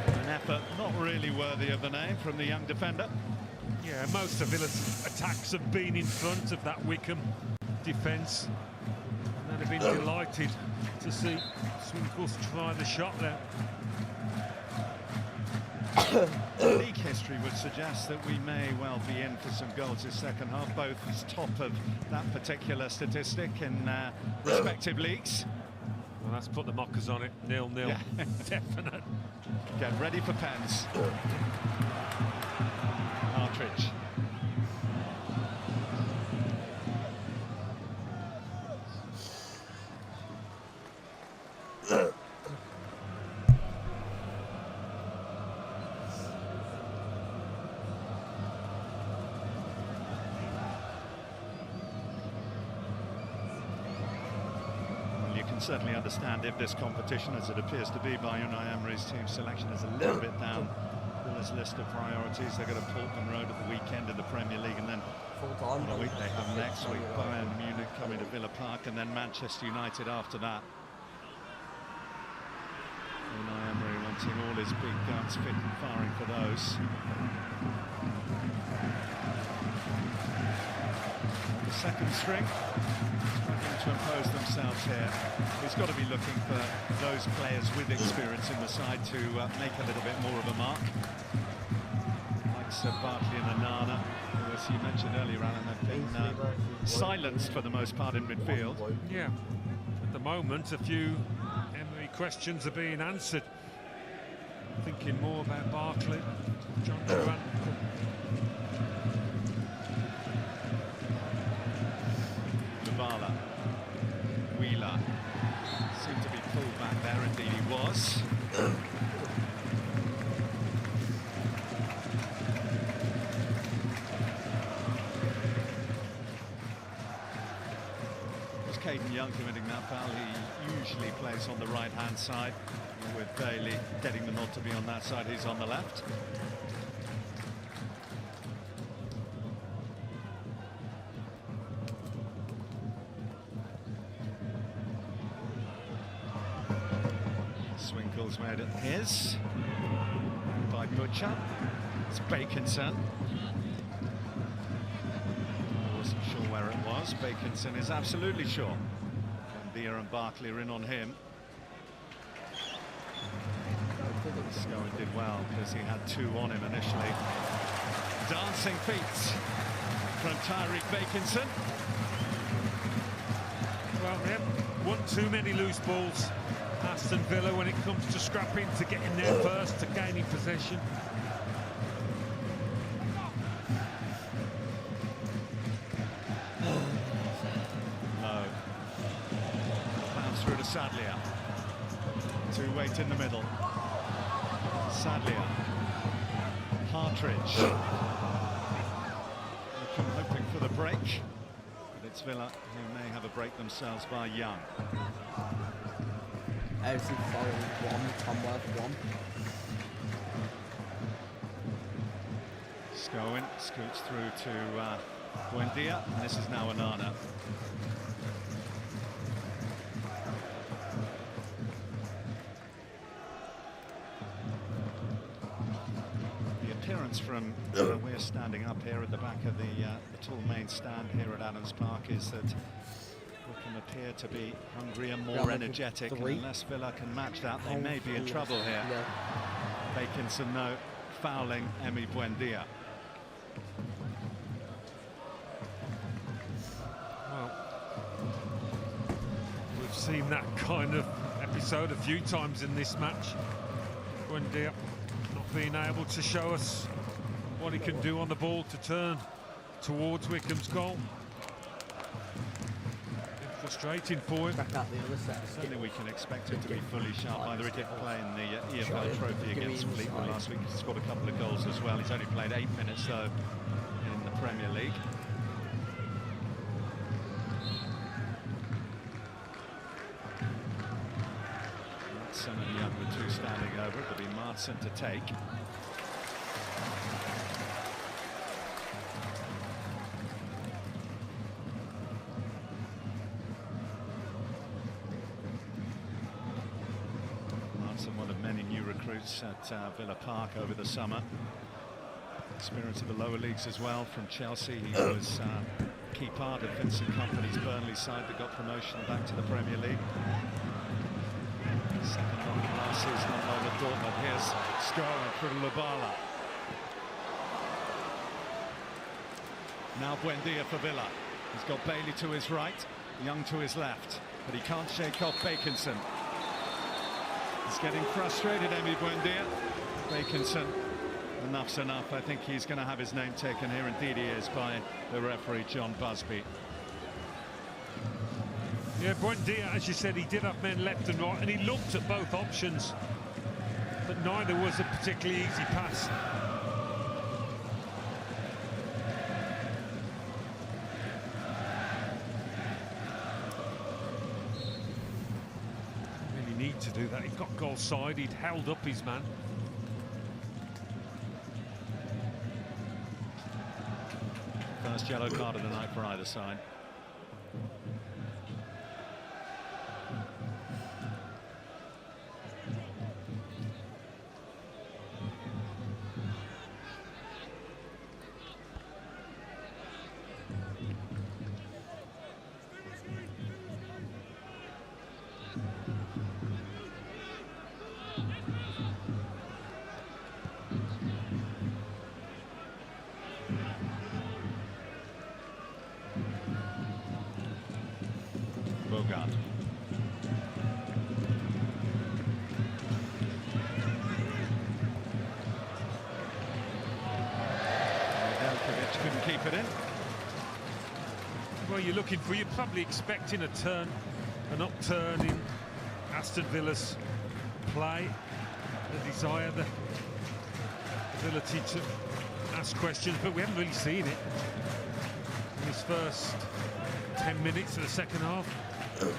An effort not really worthy of the name from the young defender. Yeah, most of Villa's attacks have been in front of that Wycombe defence. And they'd have been delighted to see Swinkles try the shot there. League history would suggest that we may well be in for some goals this second half. Both is top of that particular statistic in respective leagues. Well, let's put the mockers on it. 0-0. Yeah. Definite. Get ready for pens. Partridge. Certainly understand if this competition, as it appears to be by Unai Emery's team selection, is a little bit down Villa's list of priorities. They've got a Portman Road at the weekend in the Premier League, and then on a week they have next week Bayern Munich coming to Villa Park, and then Manchester United after that. Unai Emery wanting all his big guns fit and firing for those. The second string struggling to impose themselves here. He's got to be looking for those players with experience in the side to make a little bit more of a mark. Like Sir Barkley and Onana, who, as you mentioned earlier, Alan, have been silenced for the most part in midfield. Yeah, at the moment, a few Emery questions are being answered. Thinking more about Barkley, John Duran. Wheeler seemed to be pulled back there, indeed he was. Was Caden Young committing that foul? He usually plays on the right-hand side, with Bailey getting the nod to be on that side. He's on the left. Swinkles made it his by Butcher. It's Baconson. I wasn't sure where it was. Baconson is absolutely sure. Buendia and Barkley are in on him. Scowen did well because he had two on him initially. Dancing feet from Tyreek Baconson. Well, they haven't won too many loose balls, Aston Villa, when it comes to scrapping, to getting there first, to gaining possession. Low. Bounce through to Sadlier. Two wait in the middle. Sadlier. Partridge. Hoping for the break. But it's Villa who may have a break themselves by Young. Everton following one, Commonwealth one. Scowen scoots through to Buendia, and this is now Onana. The appearance from where we're standing up here at the back of the tall main stand here at Adams Park is that Wycombe appear to be hungrier, more energetic, and unless Villa can match that, they may be in trouble here. Baconson, no, fouling Emi Buendia. Well, we've seen that kind of episode a few times in this match. Buendia not being able to show us what he can do on the ball to turn towards Wycombe's goal. Frustrating for him. Certainly we can expect him to be fully sharp. Either he did play in the EFL Trophy against Fleetwood last week. He's scored a couple of goals as well. He's only played 8 minutes though in the Premier League. Matson and Young were two standing over. It'll be Martin to take. Martin, one of many new recruits at Villa Park over the summer. Experience of the lower leagues as well from Chelsea. He was a key part of Vincent Kompany's Burnley side that got promotion back to the Premier League. Second one last season on loan at Dortmund. Here's Scola for Lubala. Now Buendia for Villa. He's got Bailey to his right, Young to his left, but he can't shake off Bakinson. He's getting frustrated, Emi Buendia. Bakinson, enough's enough. I think he's going to have his name taken here. Indeed he is, by the referee, John Busby. Yeah, Buendia, as you said, he did have men left and right, and he looked at both options, but neither was a particularly easy pass. Really need to do that. He's got goal side. He'd held up his man. First yellow card of the night for either side. Bogart. Nedeljkovic couldn't keep it in. Well, you're probably expecting a turn, an upturn in Aston Villa's play, the desire, the ability to ask questions, but we haven't really seen it in this first 10 minutes of the second half. Well,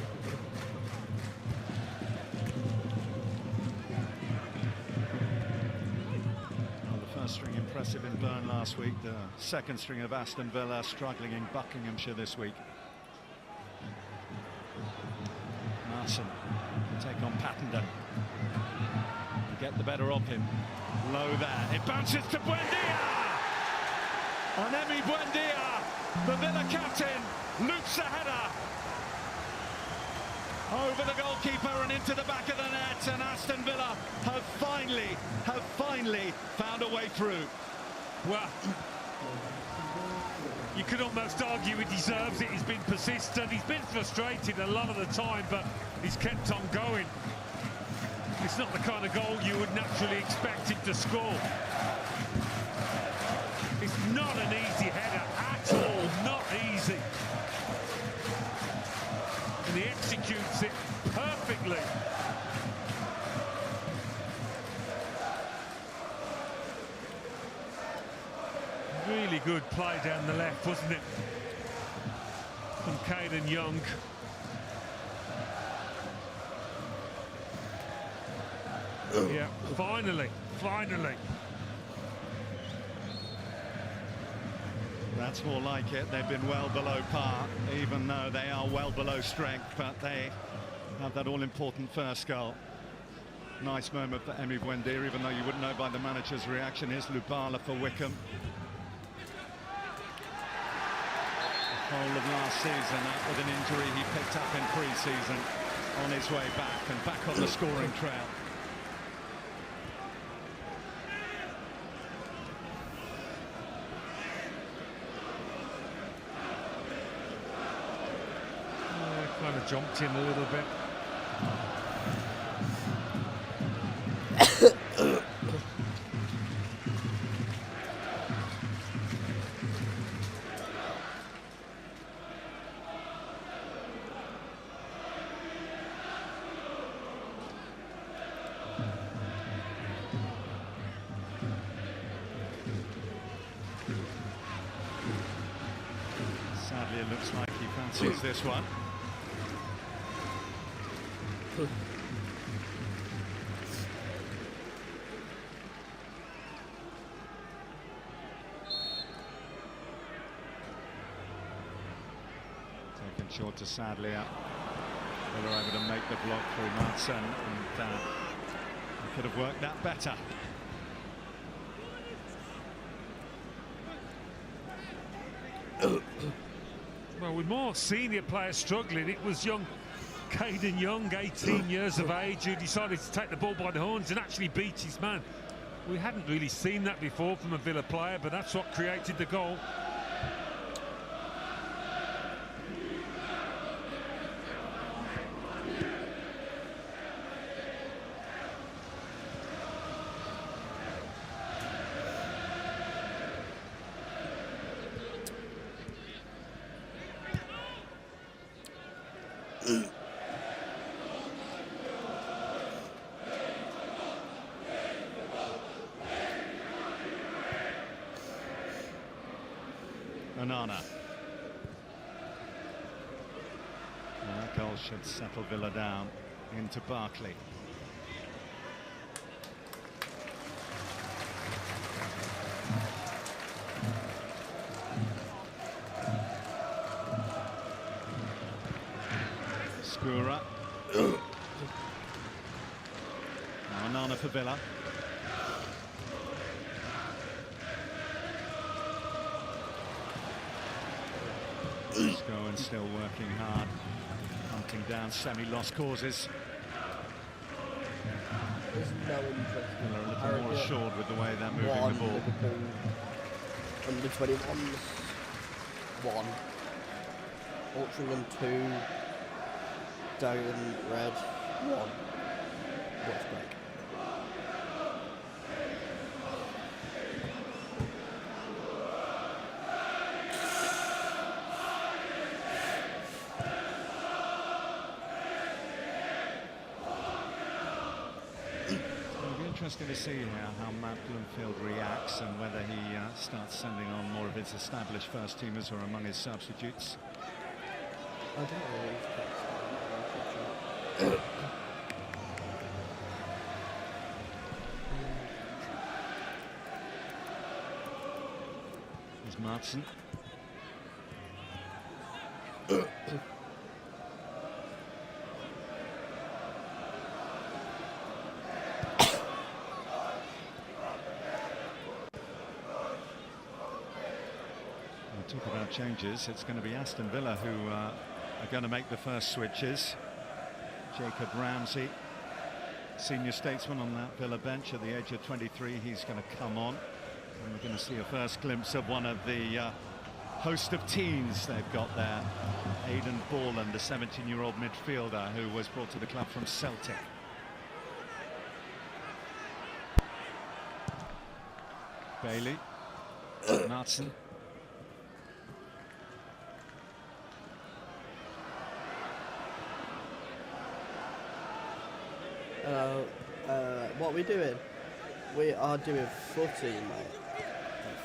the first string impressive in Byrne last week, the second string of Aston Villa struggling in Buckinghamshire this week. Marson take on Pattenden. Get the better of him. Low there. It bounces to Buendia! On Emi Buendia, the Villa captain, loops the header over the goalkeeper and into the back of the net, and Aston Villa have finally found a way through. Well, you could almost argue he deserves it. He's been persistent, he's been frustrated a lot of the time, but he's kept on going. It's not the kind of goal you would naturally expect him to score. It's not an easy header at all, not easy. And he executes it perfectly. Really good play down the left, wasn't it? From Caden Young. Yeah, finally. That's more like it. They've been well below par, even though they are well below strength, but they have that all-important first goal. Nice moment for Emi Buendia, even though you wouldn't know by the manager's reaction. Here's Lubala for Wycombe. The whole of last season, with an injury he picked up in pre-season, on his way back and back on the scoring trail. Kind of jumped in a little bit. Sadly, it looks like he fancies this one. Taken short to Sadlier. They were able to make the block through Martsen, and Could have worked that better. Well, with more senior players struggling, it was young Caden Young, 18 years of age, who decided to take the ball by the horns and actually beat his man. We hadn't really seen that before from a Villa player, but that's what created the goal. Onana. And that goal should settle Villa down into Barkley. Skura. Onana for Villa. Going still working hard, hunting down semi-lost causes. There's no interest. They're a little more assured with the way they're moving the ball. Liverpool under 21s 1, Altrincham 2, Dagenham Red 1. What's break? Interesting to see how Matt Bloomfield reacts and whether he starts sending on more of his established first teamers or among his substitutes. I don't know. There's Martson. Talk about changes. It's going to be Aston Villa who are going to make the first switches. Jacob Ramsey, senior statesman on that Villa bench at the age of 23, he's going to come on, and we're going to see a first glimpse of one of the host of teens they've got there. Aidan Borland, the 17-year-old midfielder who was brought to the club from Celtic. Bailey, Martson. What are we doing? We are doing footy, mate.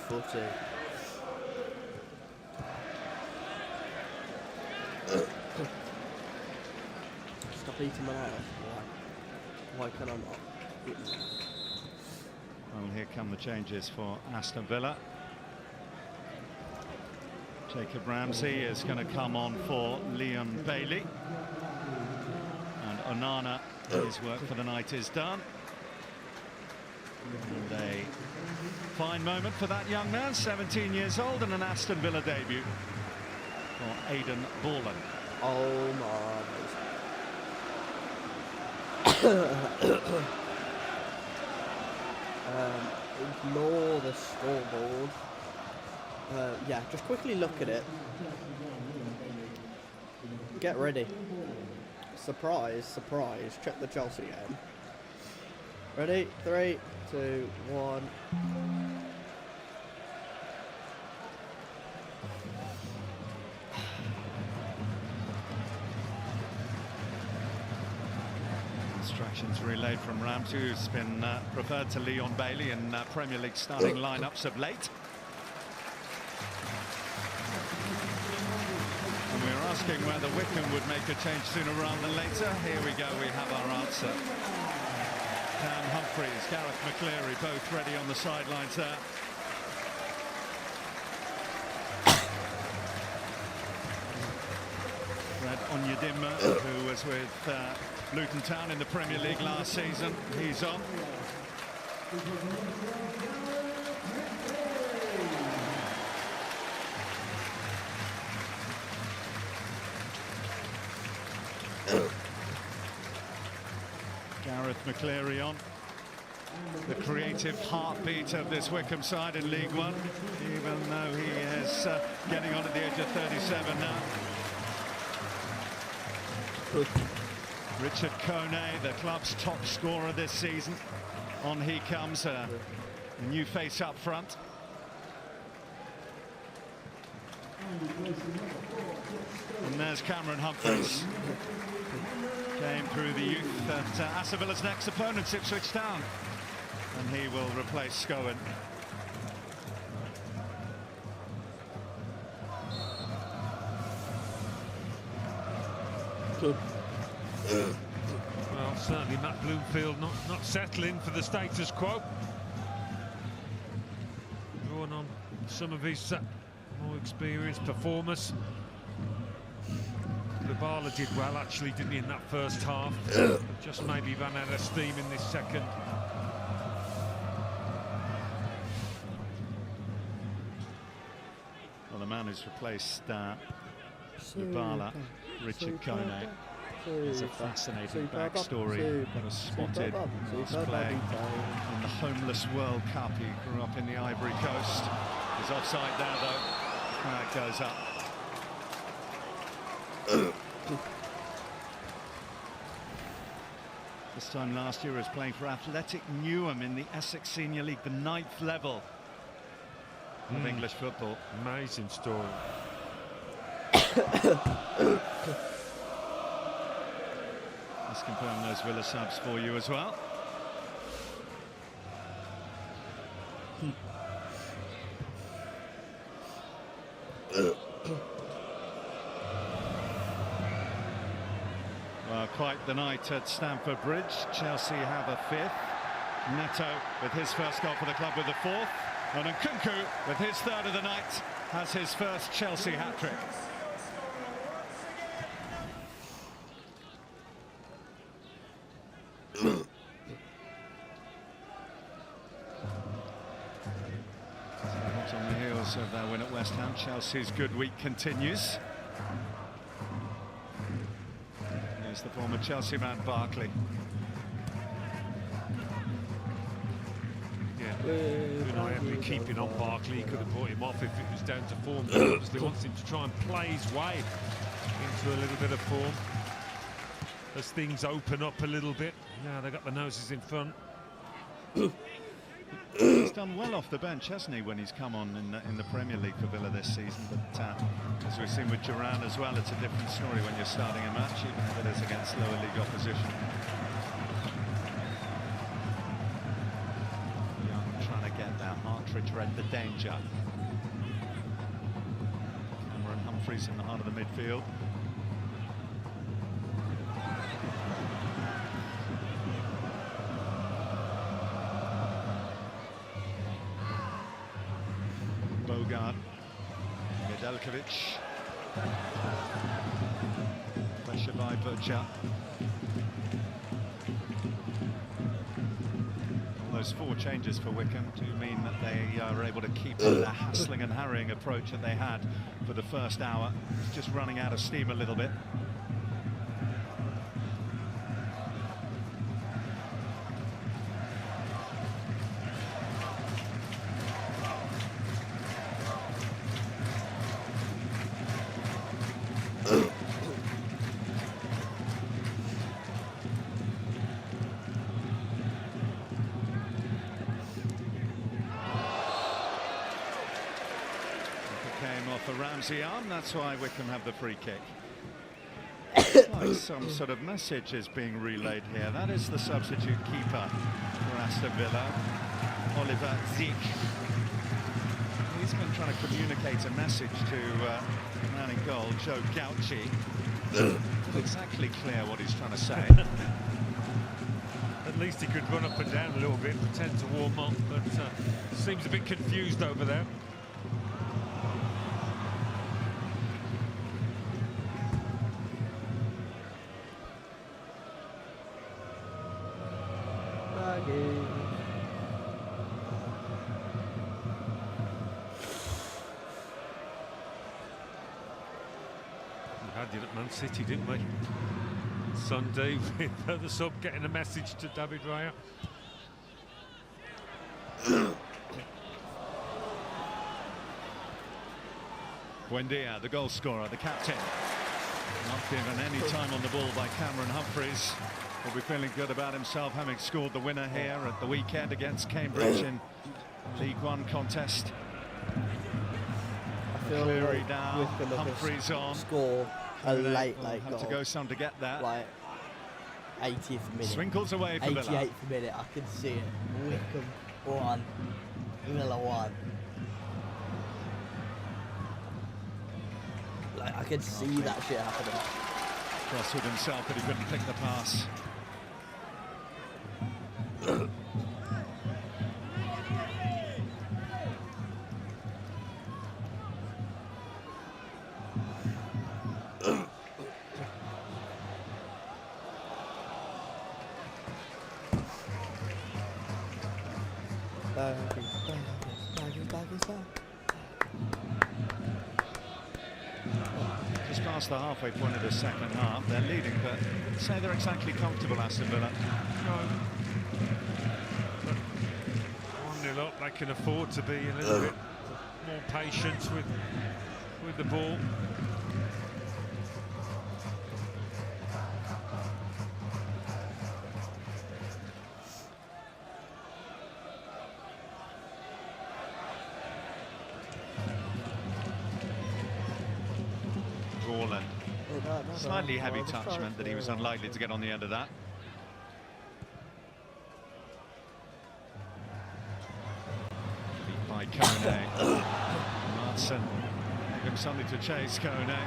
Footy. Stop eating my life. Why can I not eat my life? Well, here come the changes for Aston Villa. Jacob Ramsey is going to come on for Leon Bailey. And Onana, his work for the night is done. And a fine moment for that young man, 17 years old, and an Aston Villa debut for Aidan Borland. Oh my. Ignore the scoreboard. Yeah, just quickly look at it. Get ready. Surprise, surprise. Check the Chelsea game. Ready? 3, 2, 1. Instructions relayed from Ramsey, who's been preferred to Leon Bailey in Premier League starting lineups of late. And we were asking whether Wycombe would make a change sooner rather than later. Here we go, we have our answer. Cam Humphreys, Gareth McCleary, both ready on the sidelines there. Fred Onyedinma, who was with Luton Town in the Premier League last season. He's on. Gareth McCleary on. The creative heartbeat of this Wycombe side in League One, even though he is getting on at the age of 37 now. Richard Kone, the club's top scorer this season. On he comes, a new face up front. And there's Cameron Humphreys. Came through the youth at Aston Villa's next opponent, Ipswich Town. And he will replace Scowen. Well, certainly Matt Bloomfield not settling for the status quo. Drawing on some of his more experienced performers. Lubala did well, actually, didn't he, in that first half? Just maybe ran out of steam in this second. Well, the man who's replaced Lubala, Richard Kone, is a fascinating backstory. Was spotted last playing in the Homeless World Cup. He grew up in the Ivory Coast. He's offside now, though. Flag goes up. This time last year he was playing for Athletic Newham in the Essex Senior League, the 9th level of English football. Amazing story. Let's confirm those Villa subs for you as well. Well, quite the night at Stamford Bridge. Chelsea have a 5th. Neto with his first goal for the club with the 4th. And Nkunku with his 3rd of the night has his first Chelsea hat-trick. On the heels of their win at West Ham, Chelsea's good week continues. Here's the former Chelsea man, Barkley. Unai Emery keeping on Barkley. He could have brought him off if it was down to form. But obviously wants him to try and play his way into a little bit of form as things open up a little bit. Now they've got the noses in front. He's done well off the bench, hasn't he, when he's come on in the Premier League for Villa this season. But as we've seen with Duran as well, it's a different story when you're starting a match, even if it is against lower league opposition. Young trying to get there, Hartridge read the danger. Cameron Humphreys in the heart of the midfield. Bogard, Nedeljkovic, pressure by Butcher. All those 4 changes for Wycombe do mean that they are able to keep the hassling and harrying approach that they had for the first hour. It's just running out of steam a little bit. Came off a Ramsey arm, that's why Wycombe have the free kick. It's like some sort of message is being relayed here. That is the substitute keeper for Aston Villa, Oliver Zik. He's been trying to communicate a message to the man in goal, Joe Gauci. It's exactly clear what he's trying to say. At least he could run up and down a little bit, pretend to warm up, but seems a bit confused over there. you. We had it at Man City, didn't we? Sunday with the sub getting a message to David Raya. Buendia, the goal scorer, the captain. Not given any time on the ball by Cameron Humphreys. Will be feeling good about himself, having scored the winner here at the weekend against Cambridge in League One contest. I feel Cleary like down, Wycombe are Humphreys gonna on. score a late Have goal. to go some to get that. Like 80th minute. Swinkles away for Villa. 88th minute, I can see it. Wycombe 1, Villa 1. Like I could see that shit happening. Crosswood himself, but he couldn't pick the pass. Just past the halfway point of the second half, they're leading, but say they're exactly comfortable, Aston Villa. No. 1-0 up, they can afford to be a little bit more patient with the ball. Slightly heavy touch meant that he was unlikely to get on the end of that. Beat by Kone. Martson looks something to chase Kone.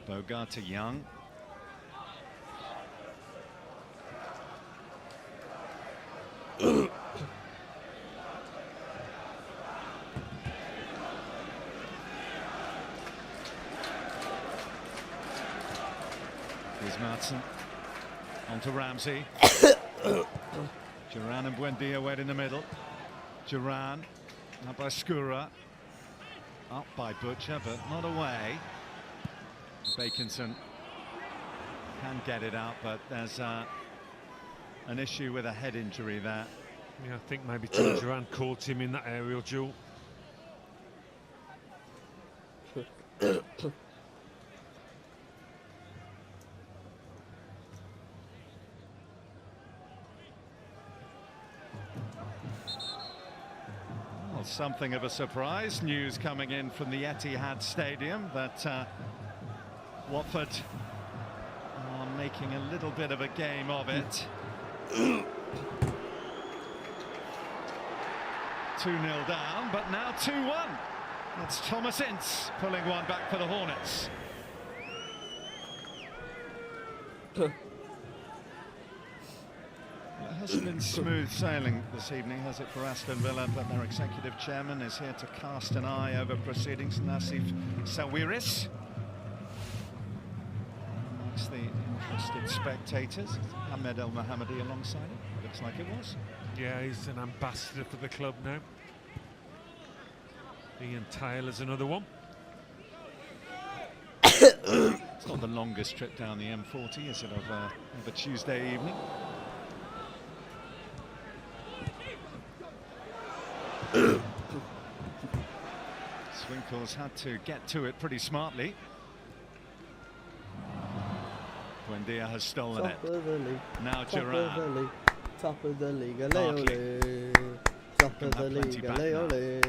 Bogart to Young. Here's Martson. On to Ramsey. Duran and Buendia wait in the middle. Duran, up by Skura. Up by Butcher, but not away. Baconson can get it out, but there's an issue with a head injury there. Yeah, I think maybe Duran caught him in that aerial duel. Well, something of a surprise. News coming in from the Etihad Stadium that Watford are making a little bit of a game of it. 2-0 down, but now 2-1. That's Thomas Ince pulling one back for the Hornets. It hasn't been smooth sailing this evening, has it, for Aston Villa? But their executive chairman is here to cast an eye over proceedings. Nassif Sawiris. Amongst the interested spectators, Ahmed El Mohammadi alongside him. Looks like it was. Yeah, he's an ambassador for the club now. Ian Taylor's another one. It's not the longest trip down the M40, is it, of a Tuesday evening? Swinkles had to get to it pretty smartly. Buendia has stolen it. Now Duran. Top of the league, ole ole. Top of the league, ole ole.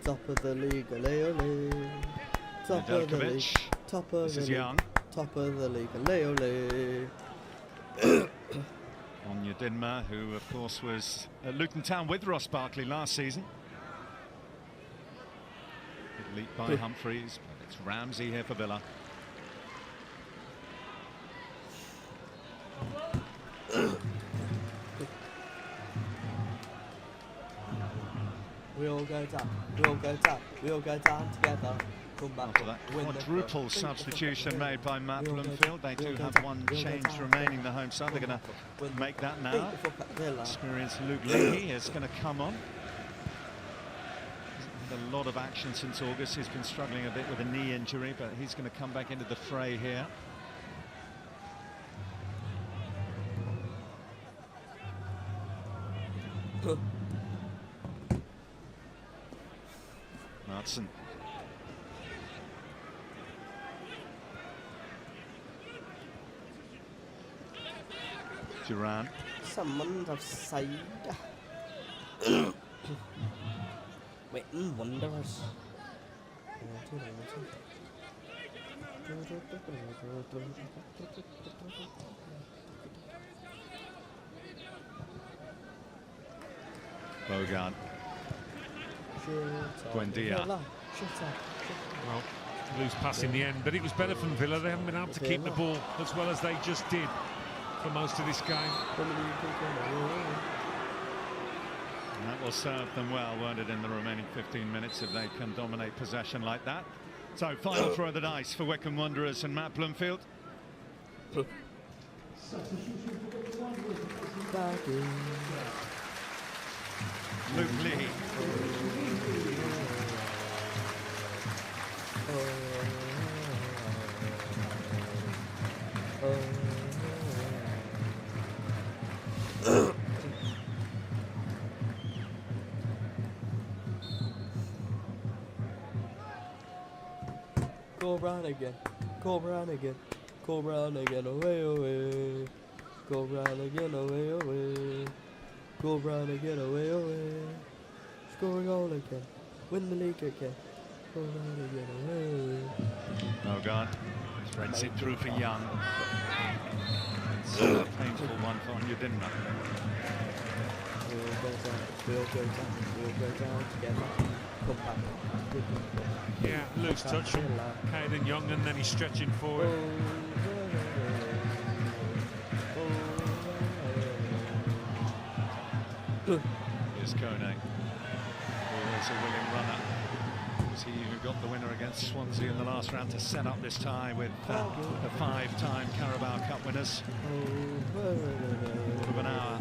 Top of the league, ole ole. Top of the league. Top of the league. Top of the league, ole ole. On Yadinma, who of course was at Luton Town with Ross Barkley last season. Good leap by Humphreys, but it's Ramsey here for Villa. We all go down, we all go down, we all go down together. Come back After that quadruple substitution made by Matt Bloomfield, they do have one change remaining, the home side. They're going to make that now. Experienced Luke Leahy is going to come on. Hasn't had a lot of action since August. He's been struggling a bit with a knee injury, but he's going to come back into the fray here. Martson. Duran. Someone offside. Waiting Wanderers. Bogard. Buendia. Well, loose pass in the end, but it was better from Villa. They haven't been able to keep the ball as well as they just did for most of this game. And that will serve them well, won't it, in the remaining 15 minutes if they can dominate possession like that. So, final throw of the dice for Wycombe Wanderers and Matt Bloomfield. Luke Leahy. Go round again, go round again, go round again, away, away. Go round again, away, away. Go round again, away, away. Score a goal again, win the league again. Go round again, away, away. Oh God, threads it through for Young. It's a painful one for Yadinma. We'll go down, we'll go down, we'll go down together. Come back. Yeah, loose touch from Caden Young, and then he's stretching forward. Here's Kone. Always a willing runner. It was he who got the winner against Swansea in the last round to set up this tie with the five-time Carabao Cup winners. Quarter of an hour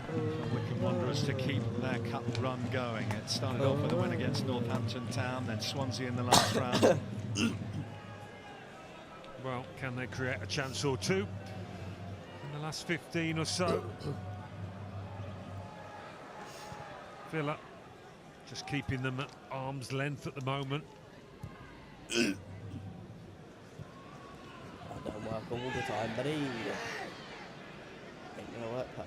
for Wycombe Wanderers to keep their cup run going. It started off with a win against Northampton Town, then Swansea in the last round. Well, can they create a chance or two in the last 15 or so? Villa just keeping them at arm's length at the moment. That don't work all the time, buddy. Ain't gonna work, pal.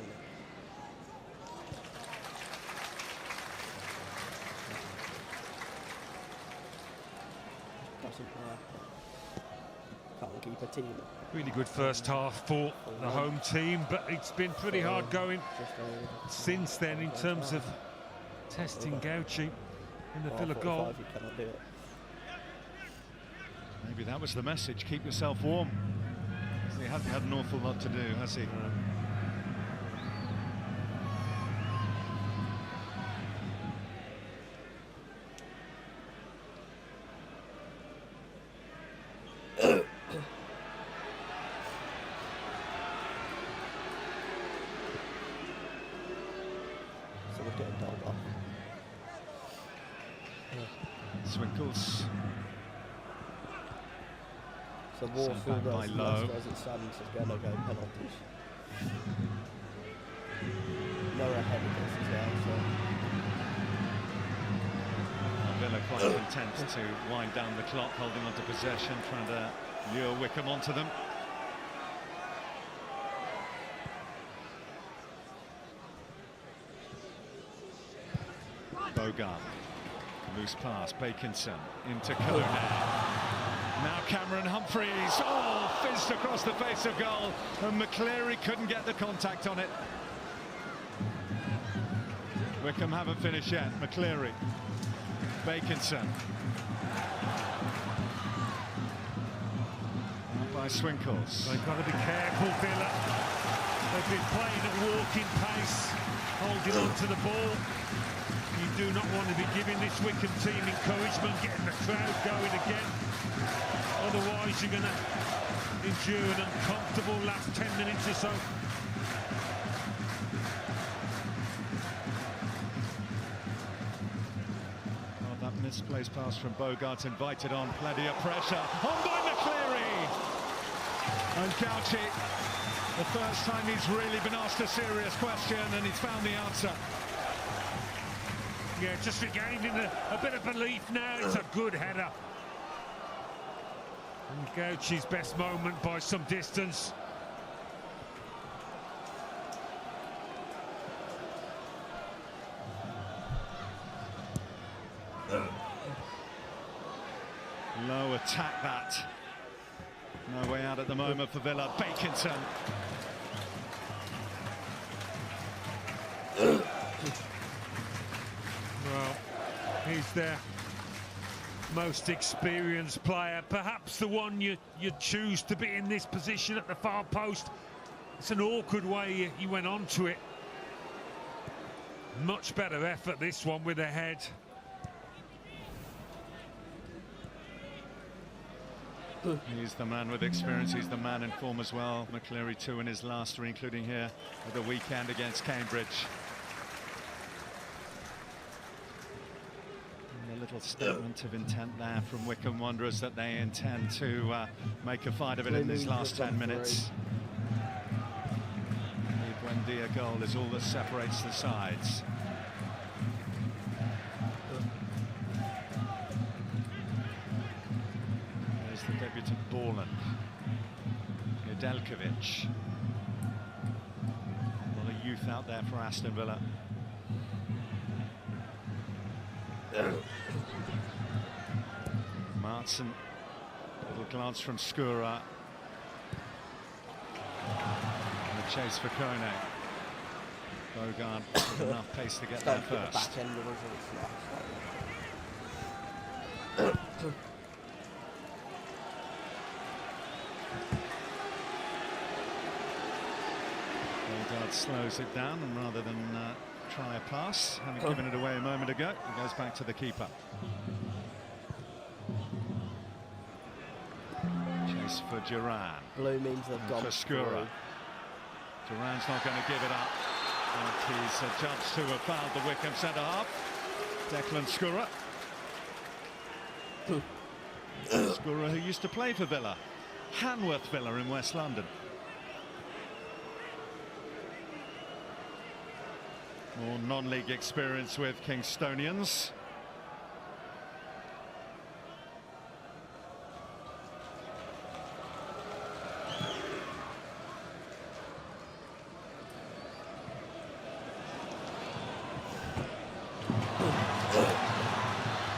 Doesn't work. Can't keep a team. Really good first half for the home team, but it's been pretty hard going since then in terms of testing Gauchi in the Villa goal. You cannot do it. Maybe that was the message, keep yourself warm. He hasn't had an awful lot to do, has he? So we're getting told off. Swinkles. So Warfield by as Lowe. it stands is going to go penalties. Lower ahead of this as well, so. Villa quite content to wind down the clock, holding on to possession, trying to lure Wycombe onto them. Bogart. Loose pass, Bakinson into Kone. Now Cameron Humphreys. Oh, fizzed across the face of goal, and McCleary couldn't get the contact on it. Wycombe haven't finished yet. McCleary. Bakinson. Out by Swinkles. They've got to be careful, Villa. They've been playing at walking pace, holding on to the ball. You do not want to be giving this Wycombe team encouragement, getting the crowd going again. Otherwise, you're going to endure an uncomfortable last 10 minutes or so. Oh, that misplaced pass from Bogart's invited on. Plenty of pressure. On by McCleary! And Gauci, the first time he's really been asked a serious question, and he's found the answer. Yeah, just regaining a bit of belief now. It's a good header. And Gauci's best moment by some distance. Low attack that. No way out at the moment for Villa. Bakinson. Well, he's their most experienced player, perhaps the one you choose to be in this position at the far post. It's an awkward way he went on to it. Much better effort, this one, with a head. He's the man with experience, he's the man in form as well. McCleary 2 in his last 3, including here at the weekend against Cambridge. A little statement of intent there from Wycombe Wanderers that they intend to make a fight of it in these last 10 minutes. The Buendia goal is all that separates the sides. There's the debutant Borland. Nedeljkovic. A lot of youth out there for Aston Villa. Martson, a little glance from Skura. And the chase for Kone. Bogart with enough pace to get there first. Back end of Bogart slows it down, and rather than try a pass, having given it away a moment ago, it goes back to the keeper. Chase for Duran. Blue means they've gone for Skura. Duran's not going to give it up. And he's judged to have fouled the Wycombe centre-half. Declan Skura. Skura, who used to play for Villa. Hanworth Villa in West London. More non-league experience with Kingstonians.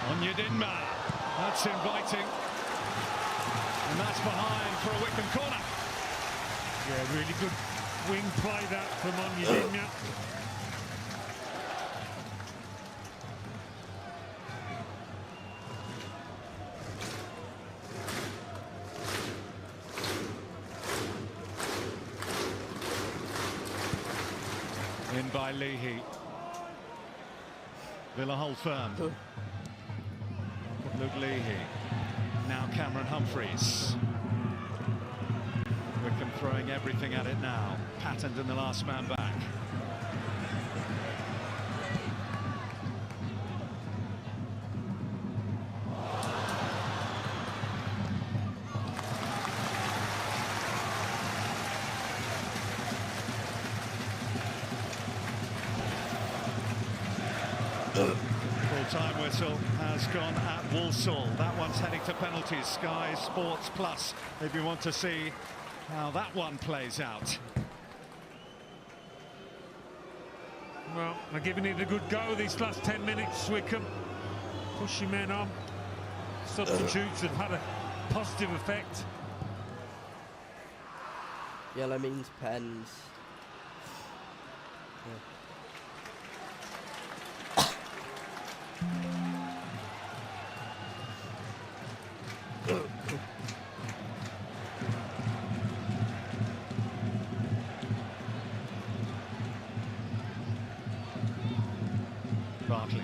Onyedinma, that's inviting, and that's behind for a Wycombe corner. Yeah, really good wing play that from Onyedinma. In by Leahy. Villa hold firm. Luke Leahy. Now Cameron Humphreys. Wycombe throwing everything at it now. Patterned in the last man back. Full-time whistle has gone at Walsall. That one's heading to penalties. Sky Sports Plus, if you want to see how that one plays out. Well, they're giving it a good go these last 10 minutes, Wycombe. Pushing men on. Substitutes have had a positive effect. Yellow means pens. Barkley.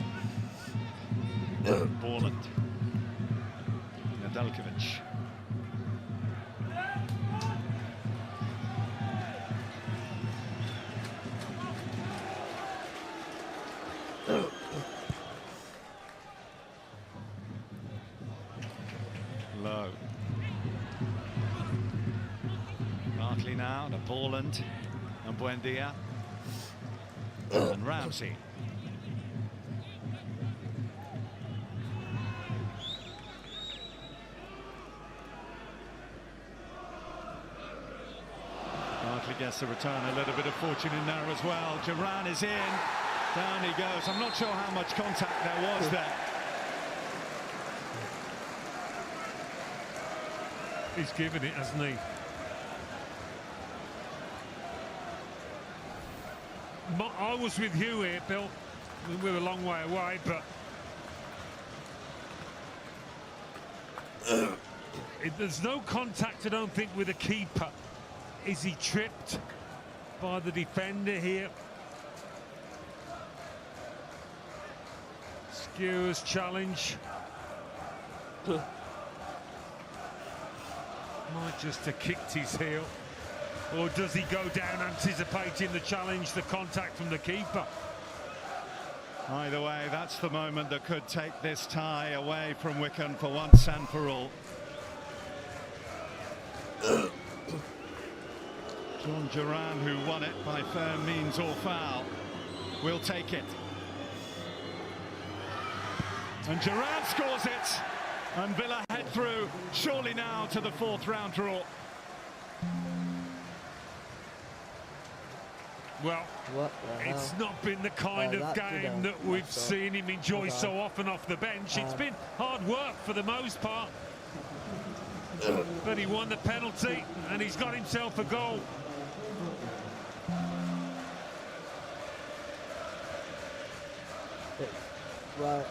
Borland. Nedeljkovic. Low. Barkley now to Borland and Buendia and Ramsey. Barkley gets the return, a little bit of fortune in there as well. Duran is in, down he goes. I'm not sure how much contact there was there. He's given it, hasn't he? I was with you here, Bill. We were a long way away, but there's no contact, I don't think, with the keeper. Is he tripped by the defender here? Skewers challenge. Might just have kicked his heel. Or does he go down anticipating the challenge, the contact from the keeper? Either way, that's the moment that could take this tie away from Wycombe for once and for all. John Duran, who won it by fair means or foul, will take it. And Duran scores it. And Villa head through, surely now to the fourth round draw. Well, it's not been the kind of game that we've seen him enjoy so often off the bench. It's been hard work for the most part. But he won the penalty and he's got himself a goal. Right,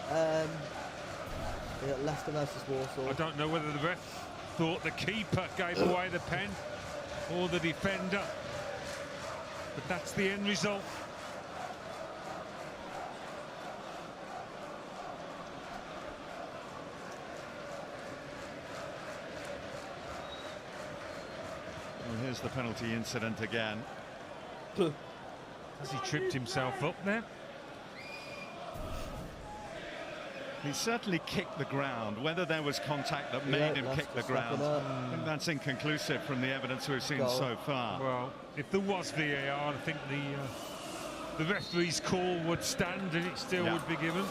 Leicester versus Warsaw. I don't know whether the ref thought the keeper gave away the pen or the defender, but that's the end result. Well, here's the penalty incident again. Has he tripped himself up there? He certainly kicked the ground. Whether there was contact that made him kick the ground, I think that's inconclusive from the evidence we've seen so far. Well, if there was VAR, I think the referee's call would stand and it still would be given.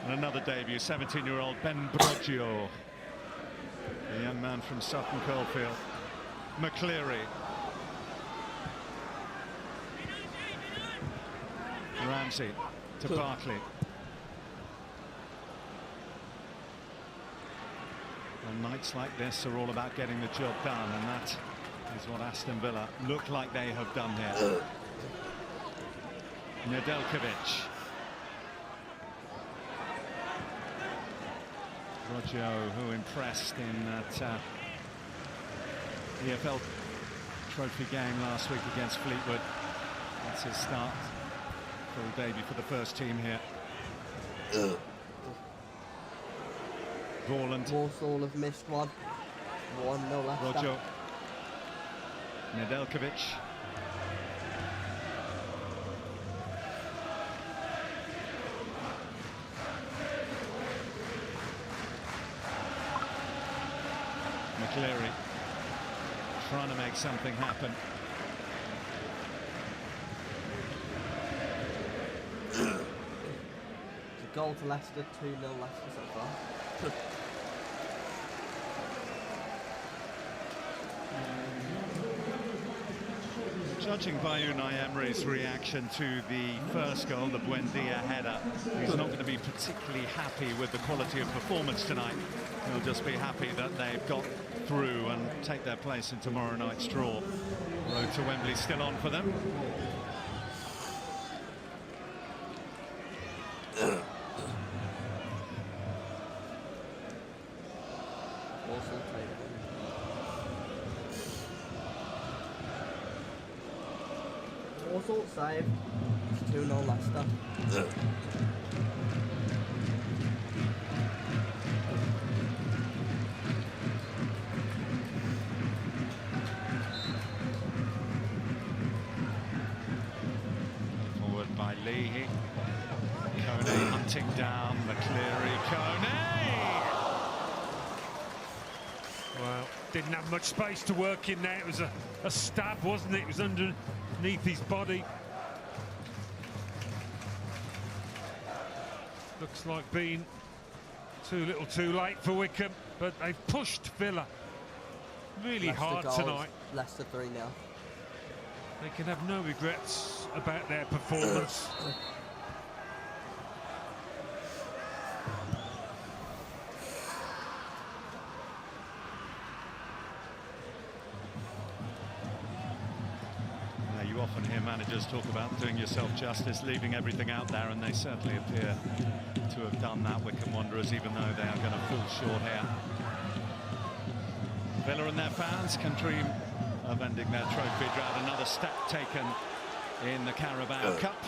And another debut, 17-year-old Ben Broggio, the young man from Sutton Coldfield. McCleary. Ramsey to Barkley. Well, nights like this are all about getting the job done, and that is what Aston Villa look like they have done here. Nedeljkovic. Broggio, who impressed in that EFL Trophy game last week against Fleetwood. That's his start. Full debut for the first team here. Borland. Warsaw have missed one. 1-0 Leicester. Broggio. Nedeljkovic. McCleary trying to make something happen. It's a goal to Leicester, 2-0 Leicester so far. Judging by Unai Emery's reaction to the first goal, the Buendia header, he's not going to be particularly happy with the quality of performance tonight. He'll just be happy that they've got through and take their place in tomorrow night's draw. Road to Wembley still on for them. All save. It's 2-0 Leicester. Forward by Leahy. Kone hunting down McCleary. Kone! Well, didn't have much space to work in there. It was a stab, wasn't it? It was underneath his body. Looks like being too little too late for Wycombe, but they've pushed Villa really Leicester hard goals, tonight. Leicester 3-0. They can have no regrets about their performance. You often hear managers talk about doing yourself justice, leaving everything out there, and they certainly appear to have done that, Wycombe Wanderers, even though they are going to fall short here. Villa and their fans can dream of ending their trophy drought. Another step taken in the Carabao Cup.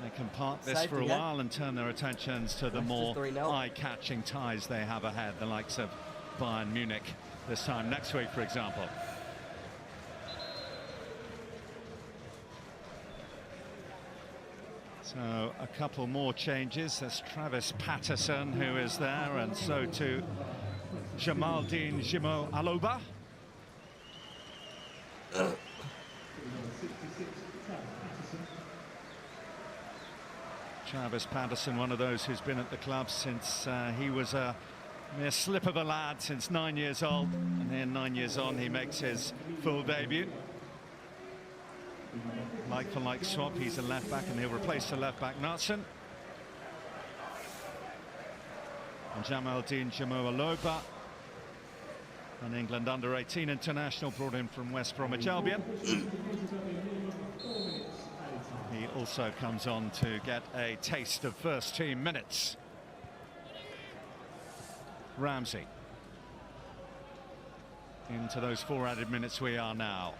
They can park this for a while and turn their attentions to the more eye-catching ties they have ahead, the likes of Bayern Munich this time next week, for example. So a couple more changes. There's Travis Patterson who is there, and so too Jamaldine Jimo Aloba. Travis Patterson, one of those who's been at the club since he was a mere slip of a lad, since 9 years old, and then 9 years on he makes his full debut. Like for like swap, he's a left back and he'll replace the left back Natson. And Jamaldine Jamo Aloba, an England under-18 international brought in from West Bromwich Albion. He also comes on to get a taste of first team minutes. Ramsey. Into those 4 added minutes we are now.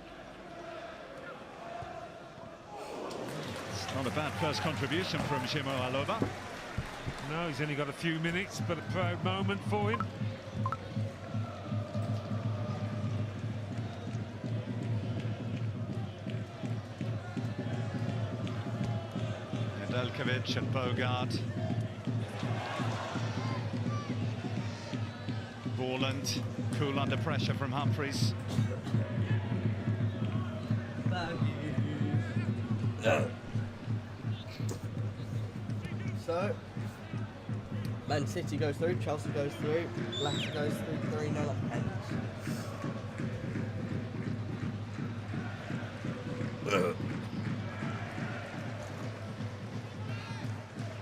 Not a bad first contribution from Jimo Aloba. No, he's only got a few minutes, but a proud moment for him. Nedeljkovic and Bogard. Borland, cool under pressure from Humphreys. So, Man City goes through, Chelsea goes through, Leicester goes through 3-0 at Pence.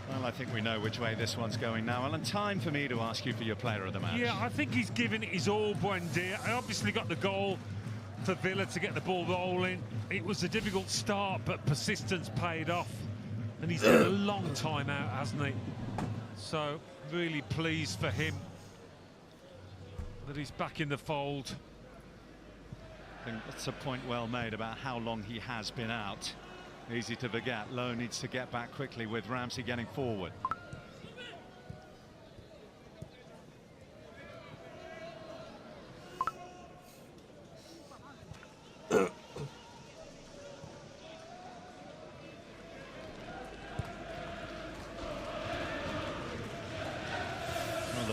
Well, I think we know which way this one's going now, and time for me to ask you for your player of the match. Yeah, I think he's given it his all, Buendia. I obviously got the goal for Villa to get the ball rolling. It was a difficult start, but persistence paid off. And he's had a long time out, hasn't he? So, really pleased for him that he's back in the fold. I think that's a point well made about how long he has been out. Easy to forget. Lowe needs to get back quickly with Ramsey getting forward.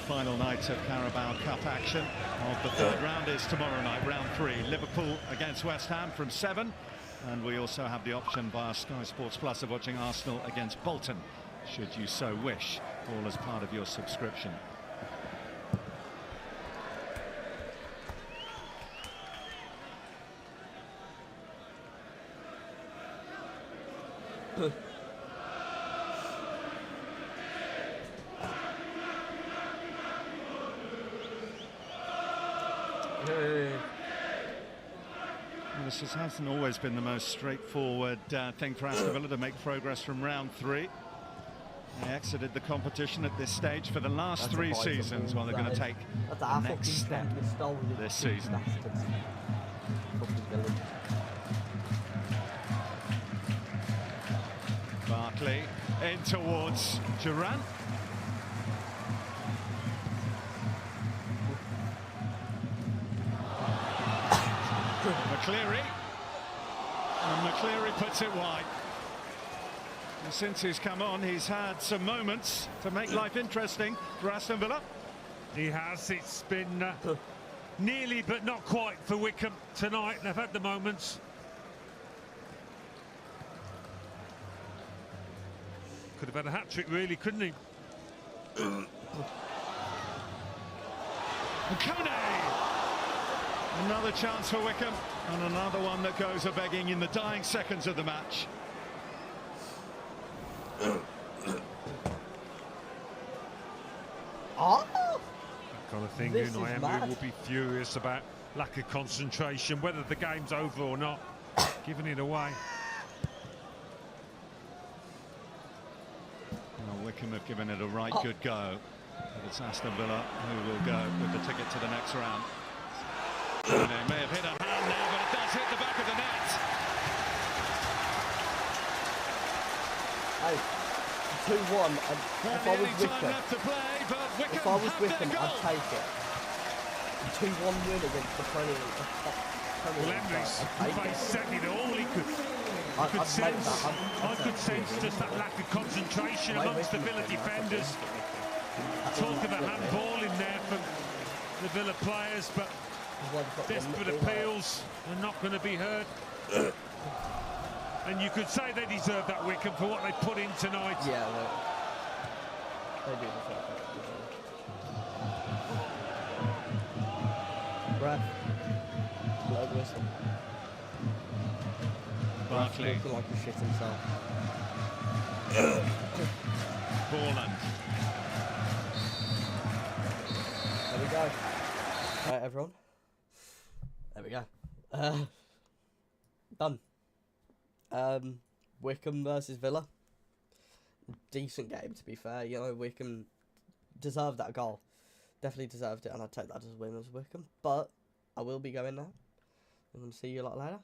Final night of Carabao Cup action of the third round is tomorrow night, round 3. Liverpool against West Ham from 7, and we also have the option via Sky Sports Plus of watching Arsenal against Bolton, should you so wish, all as part of your subscription. Well, this hasn't always been the most straightforward thing for Aston Villa to make progress from round 3. They exited the competition at this stage for the last 3 seasons, while they're going to take the next step this season. Barkley in towards Duran. McCleary. And McCleary puts it wide. And since he's come on, he's had some moments to make life interesting for Aston Villa. He has. It's been nearly but not quite for Wycombe tonight. They've had the moments. Could have had a hat-trick, really, couldn't he? Kone! Another chance for Wycombe, and another one that goes a-begging in the dying seconds of the match. That kind of thing, Unai Emery will be furious about lack of concentration, whether the game's over or not, giving it away. Well, Wycombe have given it a right good go. But it's Aston Villa who will go with the ticket to the next round. They may have hit a hand now, but it does hit the back of the net. Hey, 2-1. If I was Wycombe, I'd take it. 2-1 win against the Premier League. Well, Emery's faced second all. He could sense, I could sense just that lack of concentration amongst the Villa defenders. Talk of a handball in there from the Villa players, but desperate appeals are not going to be heard. And you could say they deserve that, Wycombe, for what they put in tonight. Yeah, they do deserve that. Breath. Blow the whistle. Barkley. Looking like he shit himself. Borland. There we go. Alright, everyone. There we go. Done. Wycombe versus Villa. Decent game, to be fair. You know, Wycombe deserved that goal. Definitely deserved it, and I'd take that as a win as Wycombe. But I will be going now. I'm going to see you a lot later.